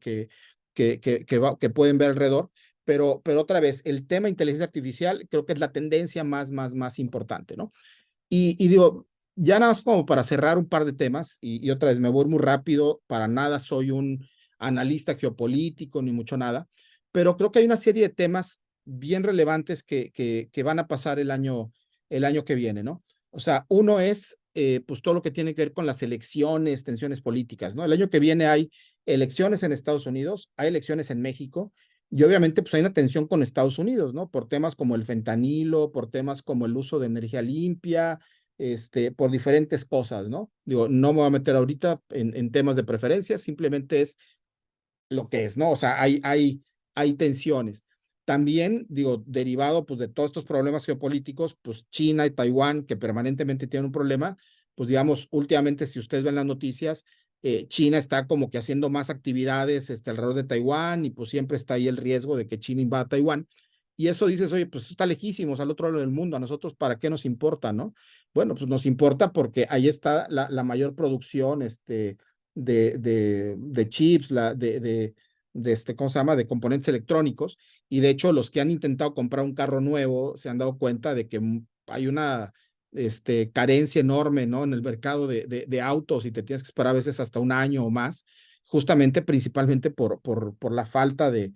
pueden ver alrededor, pero otra vez, el tema inteligencia artificial creo que es la tendencia más importante, ¿no? Y digo, ya nada más como para cerrar un par de temas, y otra vez me voy muy rápido, para nada soy un analista geopolítico, ni mucho nada, pero creo que hay una serie de temas bien relevantes que van a pasar el año que viene, ¿no? O sea, uno es pues todo lo que tiene que ver con las elecciones, tensiones políticas, ¿no? El año que viene hay elecciones en Estados Unidos, hay elecciones en México, y obviamente pues hay una tensión con Estados Unidos, ¿no? Por temas como el fentanilo, por temas como el uso de energía limpia, por diferentes cosas, ¿no? Digo, no me voy a meter ahorita en temas de preferencias, simplemente es lo que es, ¿no? O sea, hay tensiones. También, digo, derivado pues de todos estos problemas geopolíticos, pues China y Taiwán, que permanentemente tienen un problema, pues digamos, últimamente, si ustedes ven las noticias, China está como que haciendo más actividades alrededor de Taiwán y pues siempre está ahí el riesgo de que China invada Taiwán. Y eso dices, oye, pues está lejísimos al otro lado del mundo, a nosotros, ¿para qué nos importa, no? Bueno, pues nos importa porque ahí está la mayor producción, de chips, ¿cómo se llama? De componentes electrónicos. Y de hecho, los que han intentado comprar un carro nuevo se han dado cuenta de que hay una carencia enorme, ¿no? En el mercado de autos y te tienes que esperar a veces hasta un año o más, justamente principalmente por la falta de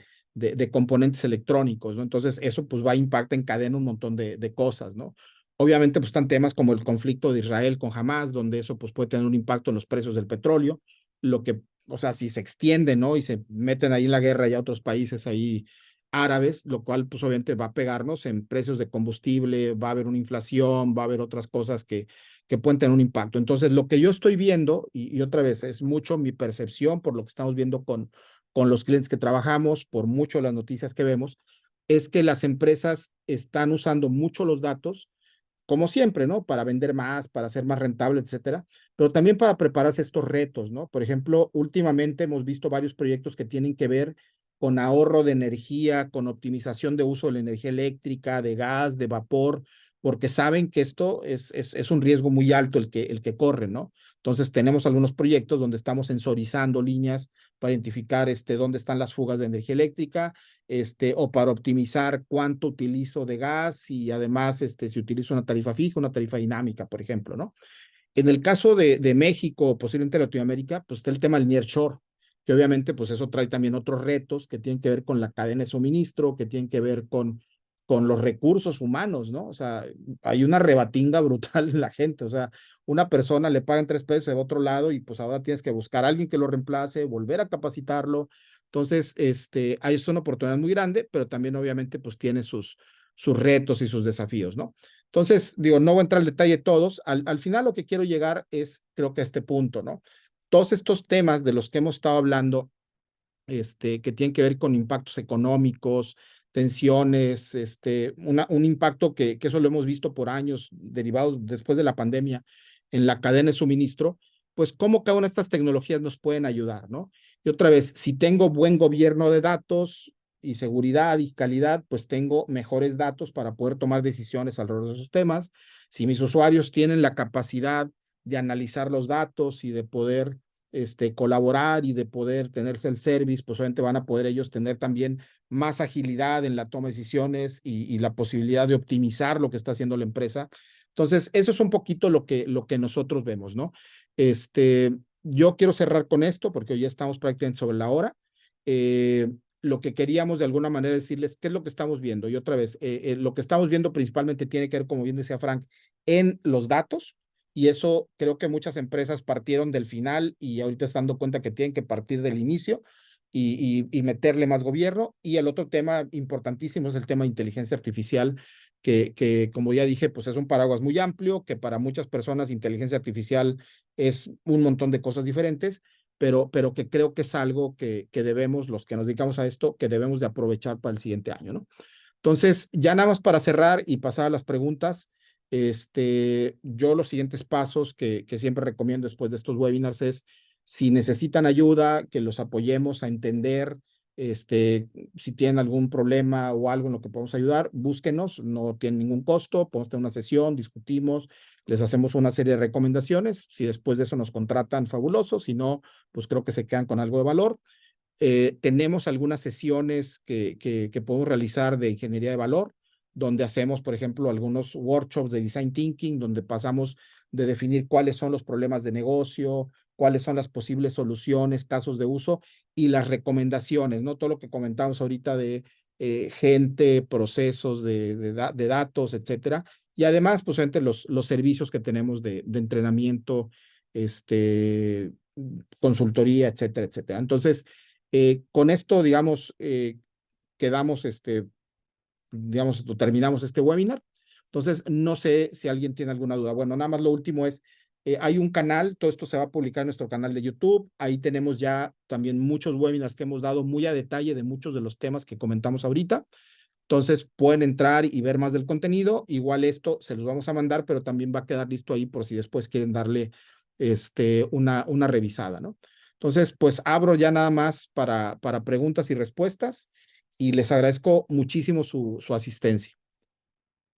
componentes electrónicos, ¿no? Entonces, eso pues va a impactar en cadena un montón de cosas, ¿no? Obviamente, pues están temas como el conflicto de Israel con Hamas, donde eso pues puede tener un impacto en los precios del petróleo, lo que, o sea, si se extiende, ¿no? Y se meten ahí en la guerra y a otros países ahí árabes, lo cual pues obviamente va a pegarnos en precios de combustible, va a haber una inflación, va a haber otras cosas que pueden tener un impacto. Entonces, lo que yo estoy viendo, y otra vez, es mucho mi percepción por lo que estamos viendo con los clientes que trabajamos, por mucho las noticias que vemos, es que las empresas están usando mucho los datos como siempre, ¿no? Para vender más, para ser más rentable, etcétera, pero también para prepararse a estos retos, ¿no? Por ejemplo, últimamente hemos visto varios proyectos que tienen que ver con ahorro de energía, con optimización de uso de la energía eléctrica, de gas, de vapor, porque saben que esto es un riesgo muy alto el que corre, ¿no? Entonces tenemos algunos proyectos donde estamos sensorizando líneas para identificar dónde están las fugas de energía eléctrica, o para optimizar cuánto utilizo de gas y además si utilizo una tarifa fija, una tarifa dinámica, por ejemplo, ¿no? En el caso de México, posiblemente Latinoamérica, pues está el tema del nearshore, que obviamente pues eso trae también otros retos que tienen que ver con la cadena de suministro, que tienen que ver con los recursos humanos, ¿no? O sea, hay una rebatinga brutal en la gente, o sea, una persona le pagan 3 pesos de otro lado y pues ahora tienes que buscar a alguien que lo reemplace, volver a capacitarlo. Entonces, ahí es una oportunidad muy grande, pero también obviamente pues tiene sus retos y sus desafíos, ¿no? Entonces, digo, no voy a entrar al detalle de todos. Al final lo que quiero llegar es, creo que a este punto, ¿no? Todos estos temas de los que hemos estado hablando, que tienen que ver con impactos económicos, tensiones, un impacto que eso lo hemos visto por años, derivado después de la pandemia en la cadena de suministro, pues cómo cada una de estas tecnologías nos pueden ayudar, ¿no? Y otra vez, si tengo buen gobierno de datos y seguridad y calidad, pues tengo mejores datos para poder tomar decisiones alrededor de esos temas. Si mis usuarios tienen la capacidad de analizar los datos y de poder colaborar y de poder tener self-service, pues obviamente van a poder ellos tener también más agilidad en la toma de decisiones y la posibilidad de optimizar lo que está haciendo la empresa. Entonces, eso es un poquito lo que nosotros vemos, ¿no? Yo quiero cerrar con esto porque hoy ya estamos prácticamente sobre la hora. Lo que queríamos de alguna manera decirles qué es lo que estamos viendo. Y otra vez, lo que estamos viendo principalmente tiene que ver, como bien decía Frank, en los datos. Y eso creo que muchas empresas partieron del final y ahorita están dando cuenta que tienen que partir del inicio y meterle más gobierno. Y el otro tema importantísimo es el tema de inteligencia artificial, que como ya dije, pues es un paraguas muy amplio, que para muchas personas inteligencia artificial es un montón de cosas diferentes, pero que creo que es algo que debemos, los que nos dedicamos a esto, que debemos de aprovechar para el siguiente año, ¿no? Entonces, ya nada más para cerrar y pasar a las preguntas, yo los siguientes pasos que siempre recomiendo después de estos webinars es, si necesitan ayuda, que los apoyemos a entender, si tienen algún problema o algo en lo que podemos ayudar, búsquenos, no tiene ningún costo, podemos tener una sesión, discutimos, les hacemos una serie de recomendaciones, si después de eso nos contratan, fabuloso, si no, pues creo que se quedan con algo de valor. Tenemos algunas sesiones que podemos realizar de ingeniería de valor, donde hacemos, por ejemplo, algunos workshops de design thinking, donde pasamos de definir cuáles son los problemas de negocio, cuáles son las posibles soluciones, casos de uso y las recomendaciones, ¿no? Todo lo que comentamos ahorita de gente, procesos de datos, etcétera, y además, pues, obviamente los servicios que tenemos de entrenamiento, consultoría, etcétera, etcétera. Entonces, con esto, digamos, quedamos, digamos, terminamos este webinar. Entonces, no sé si alguien tiene alguna duda. Bueno, nada más lo último es, hay un canal, todo esto se va a publicar en nuestro canal de YouTube. Ahí tenemos ya también muchos webinars que hemos dado muy a detalle de muchos de los temas que comentamos ahorita. Entonces, pueden entrar y ver más del contenido. Igual esto se los vamos a mandar, pero también va a quedar listo ahí por si después quieren darle una revisada, ¿no? Entonces, pues abro ya nada más para preguntas y respuestas y les agradezco muchísimo su asistencia.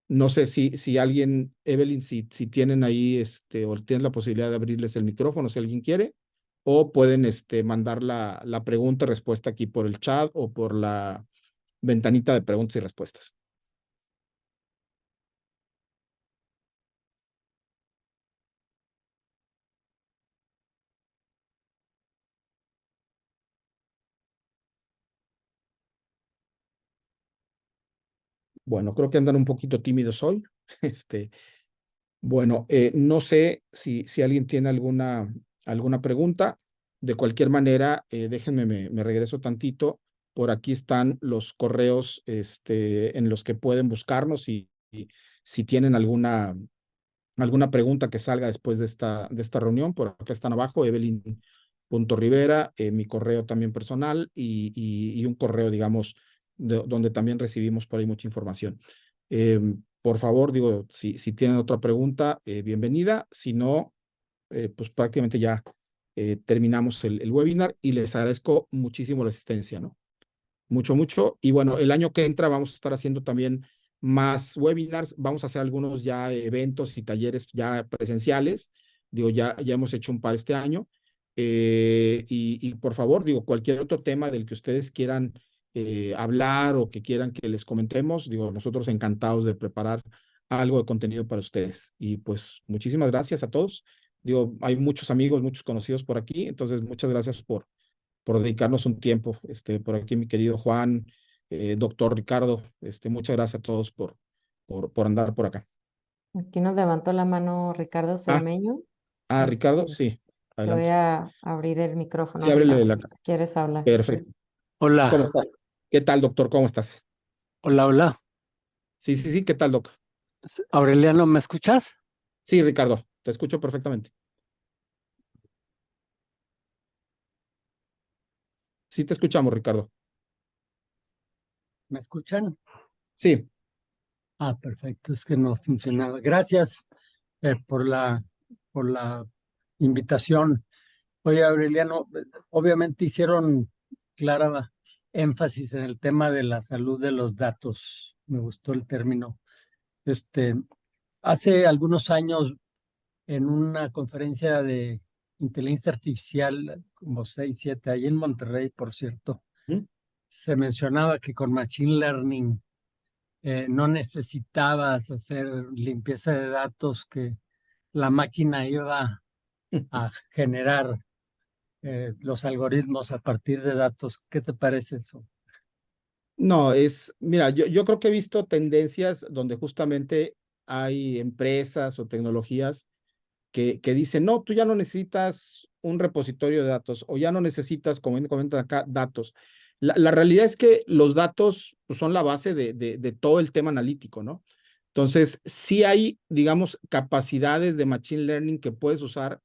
No sé si alguien, Evelyn, si tienen ahí, o tienen la posibilidad de abrirles el micrófono, si alguien quiere, o pueden mandar la pregunta y respuesta aquí por el chat o por la ventanita de preguntas y respuestas. Bueno, creo que andan un poquito tímidos hoy. Bueno, no sé si alguien tiene alguna pregunta. De cualquier manera, déjenme, me regreso tantito. Por aquí están los correos en los que pueden buscarnos y si tienen alguna pregunta que salga después de esta reunión. Por acá están abajo, Evelyn.Rivera, mi correo también personal y un correo, digamos, donde también recibimos por ahí mucha información. Por favor, digo, si tienen otra pregunta, bienvenida. Si no, pues prácticamente ya terminamos el webinar y les agradezco muchísimo la asistencia, ¿no? Mucho, mucho. Y bueno, el año que entra vamos a estar haciendo también más webinars. Vamos a hacer algunos ya eventos y talleres ya presenciales. Digo, ya hemos hecho un par este año. Y por favor, digo, cualquier otro tema del que ustedes quieran hablar o que quieran que les comentemos, digo, nosotros encantados de preparar algo de contenido para ustedes. Y pues muchísimas gracias a todos. Digo, hay muchos amigos, muchos conocidos por aquí, entonces muchas gracias por dedicarnos un tiempo. Por aquí mi querido Juan, doctor Ricardo, muchas gracias a todos por andar por acá. Aquí nos levantó la mano Ricardo Ah, Cermeño. Ricardo, sí, Te voy adelante. a abrir el micrófono, Sí, ábrele Ricardo, la. si quieres hablar. Perfecto. ¿Cómo Hola, estás? ¿Qué tal, doctor? ¿Cómo estás? hola, hola. Sí, sí, sí, ¿qué tal, doc? Aureliano, ¿me escuchas? Sí, Ricardo, te escucho perfectamente. Sí, te escuchamos, Ricardo. ¿Me escuchan? Sí, Ah, perfecto, es que no funcionaba. Gracias por por la invitación. Oye, Aureliano, obviamente hicieron clara énfasis en el tema de la salud de los datos. Me gustó el término. Este, hace algunos años, en una conferencia de inteligencia artificial, como 6, 7, ahí en Monterrey, por cierto, ¿Mm? se mencionaba que con Machine Learning no necesitabas hacer limpieza de datos, que la máquina iba a generar los algoritmos a partir de datos. ¿Qué te parece eso? No, mira, yo creo que he visto tendencias donde justamente hay empresas o tecnologías que dicen, no, tú ya no necesitas un repositorio de datos o ya no necesitas, como comentan acá, datos. La realidad es que los datos pues, son la base de todo el tema analítico, ¿no? Entonces, sí hay, digamos, capacidades de machine learning que puedes usar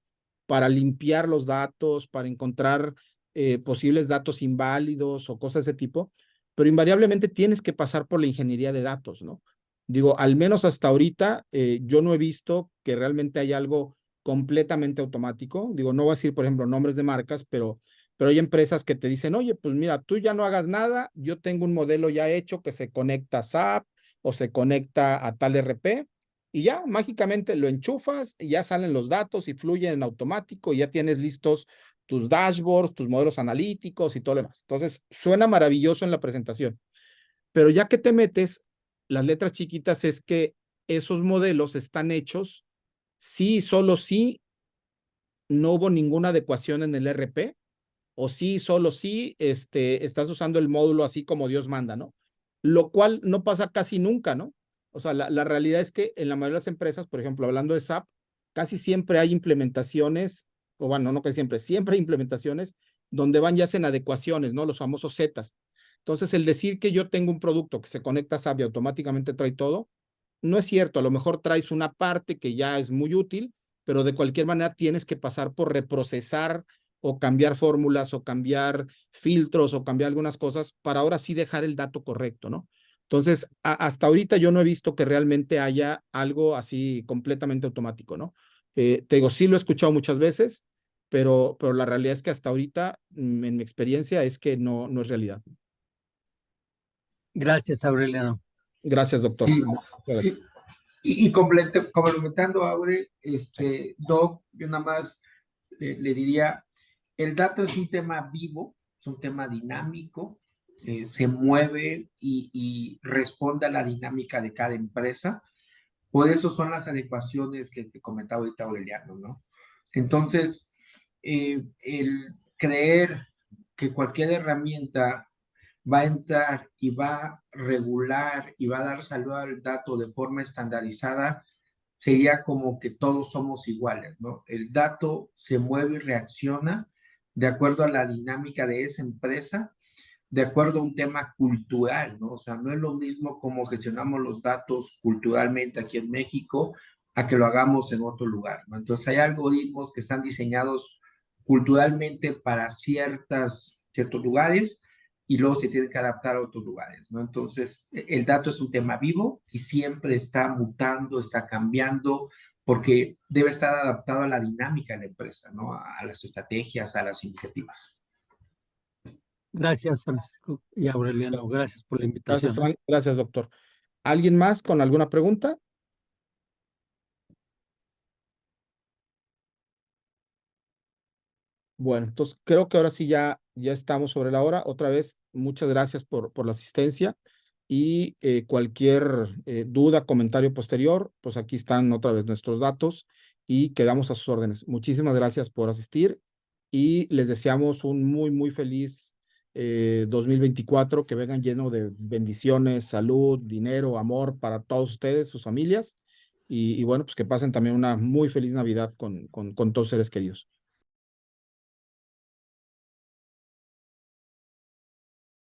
para limpiar los datos, para encontrar posibles datos inválidos o cosas de ese tipo, pero invariablemente tienes que pasar por la ingeniería de datos, ¿no? Digo, al menos hasta ahorita, yo no he visto que realmente hay algo completamente automático. Digo, no voy a decir, por ejemplo, nombres de marcas, pero hay empresas que te dicen, oye, pues mira, tú ya no hagas nada, yo tengo un modelo ya hecho que se conecta a SAP o se conecta a tal RP y ya mágicamente lo enchufas y ya salen los datos y fluyen en automático y ya tienes listos tus dashboards, tus modelos analíticos y todo lo demás. Entonces, suena maravilloso en la presentación, pero ya que te metes, las letras chiquitas es que esos modelos están hechos sí, solo sí, no hubo ninguna adecuación en el RP, o sí, solo sí, estás usando el módulo así como Dios manda, ¿no? Lo cual no pasa casi nunca, ¿no? O sea, la realidad es que en la mayoría de las empresas, por ejemplo, hablando de SAP, casi siempre hay implementaciones, o bueno, no casi siempre, siempre hay implementaciones donde van y hacen adecuaciones, ¿no? Los famosos Zetas. Entonces, el decir que yo tengo un producto que se conecta a SAP y automáticamente trae todo, no es cierto. A lo mejor traes una parte que ya es muy útil, pero de cualquier manera tienes que pasar por reprocesar o cambiar fórmulas o cambiar filtros o cambiar algunas cosas para ahora sí dejar el dato correcto, ¿no? Entonces, hasta ahorita yo no he visto que realmente haya algo así completamente automático, ¿no? Te digo, sí lo he escuchado muchas veces, pero la realidad es que hasta ahorita, en mi experiencia, es que no es realidad. Gracias, Aureliano. Gracias, doctor. Y, Gracias. complementando, Aure, Doc, yo nada más le diría, el dato es un tema vivo, es un tema dinámico, se mueve y responde a la dinámica de cada empresa. Por eso son las adecuaciones que te comentaba ahorita Aureliano, ¿no? Entonces, el creer que cualquier herramienta va a entrar y va a regular y va a dar salud al dato de forma estandarizada, sería como que todos somos iguales, ¿no? El dato se mueve y reacciona de acuerdo a la dinámica de esa empresa, de acuerdo a un tema cultural, ¿no? O sea, no es lo mismo como gestionamos los datos culturalmente aquí en México a que lo hagamos en otro lugar, ¿no? Entonces hay algoritmos que están diseñados culturalmente para ciertos lugares y luego se tienen que adaptar a otros lugares, ¿no? Entonces, el dato es un tema vivo y siempre está mutando, está cambiando, porque debe estar adaptado a la dinámica de la empresa, ¿no? A las estrategias, a las iniciativas. Gracias, Francisco y Aureliano. Gracias por la Gracias, invitación. Frank. Gracias, doctor. ¿Alguien más con alguna pregunta? Bueno, entonces creo que ahora sí ya estamos sobre la hora. Otra vez, muchas gracias por la asistencia y cualquier duda, comentario posterior, pues aquí están otra vez nuestros datos y quedamos a sus órdenes. Muchísimas gracias por asistir y les deseamos un muy feliz 2024, que vengan lleno de bendiciones, salud, dinero, amor para todos ustedes, sus familias y bueno, pues que pasen también una muy feliz Navidad con todos seres queridos.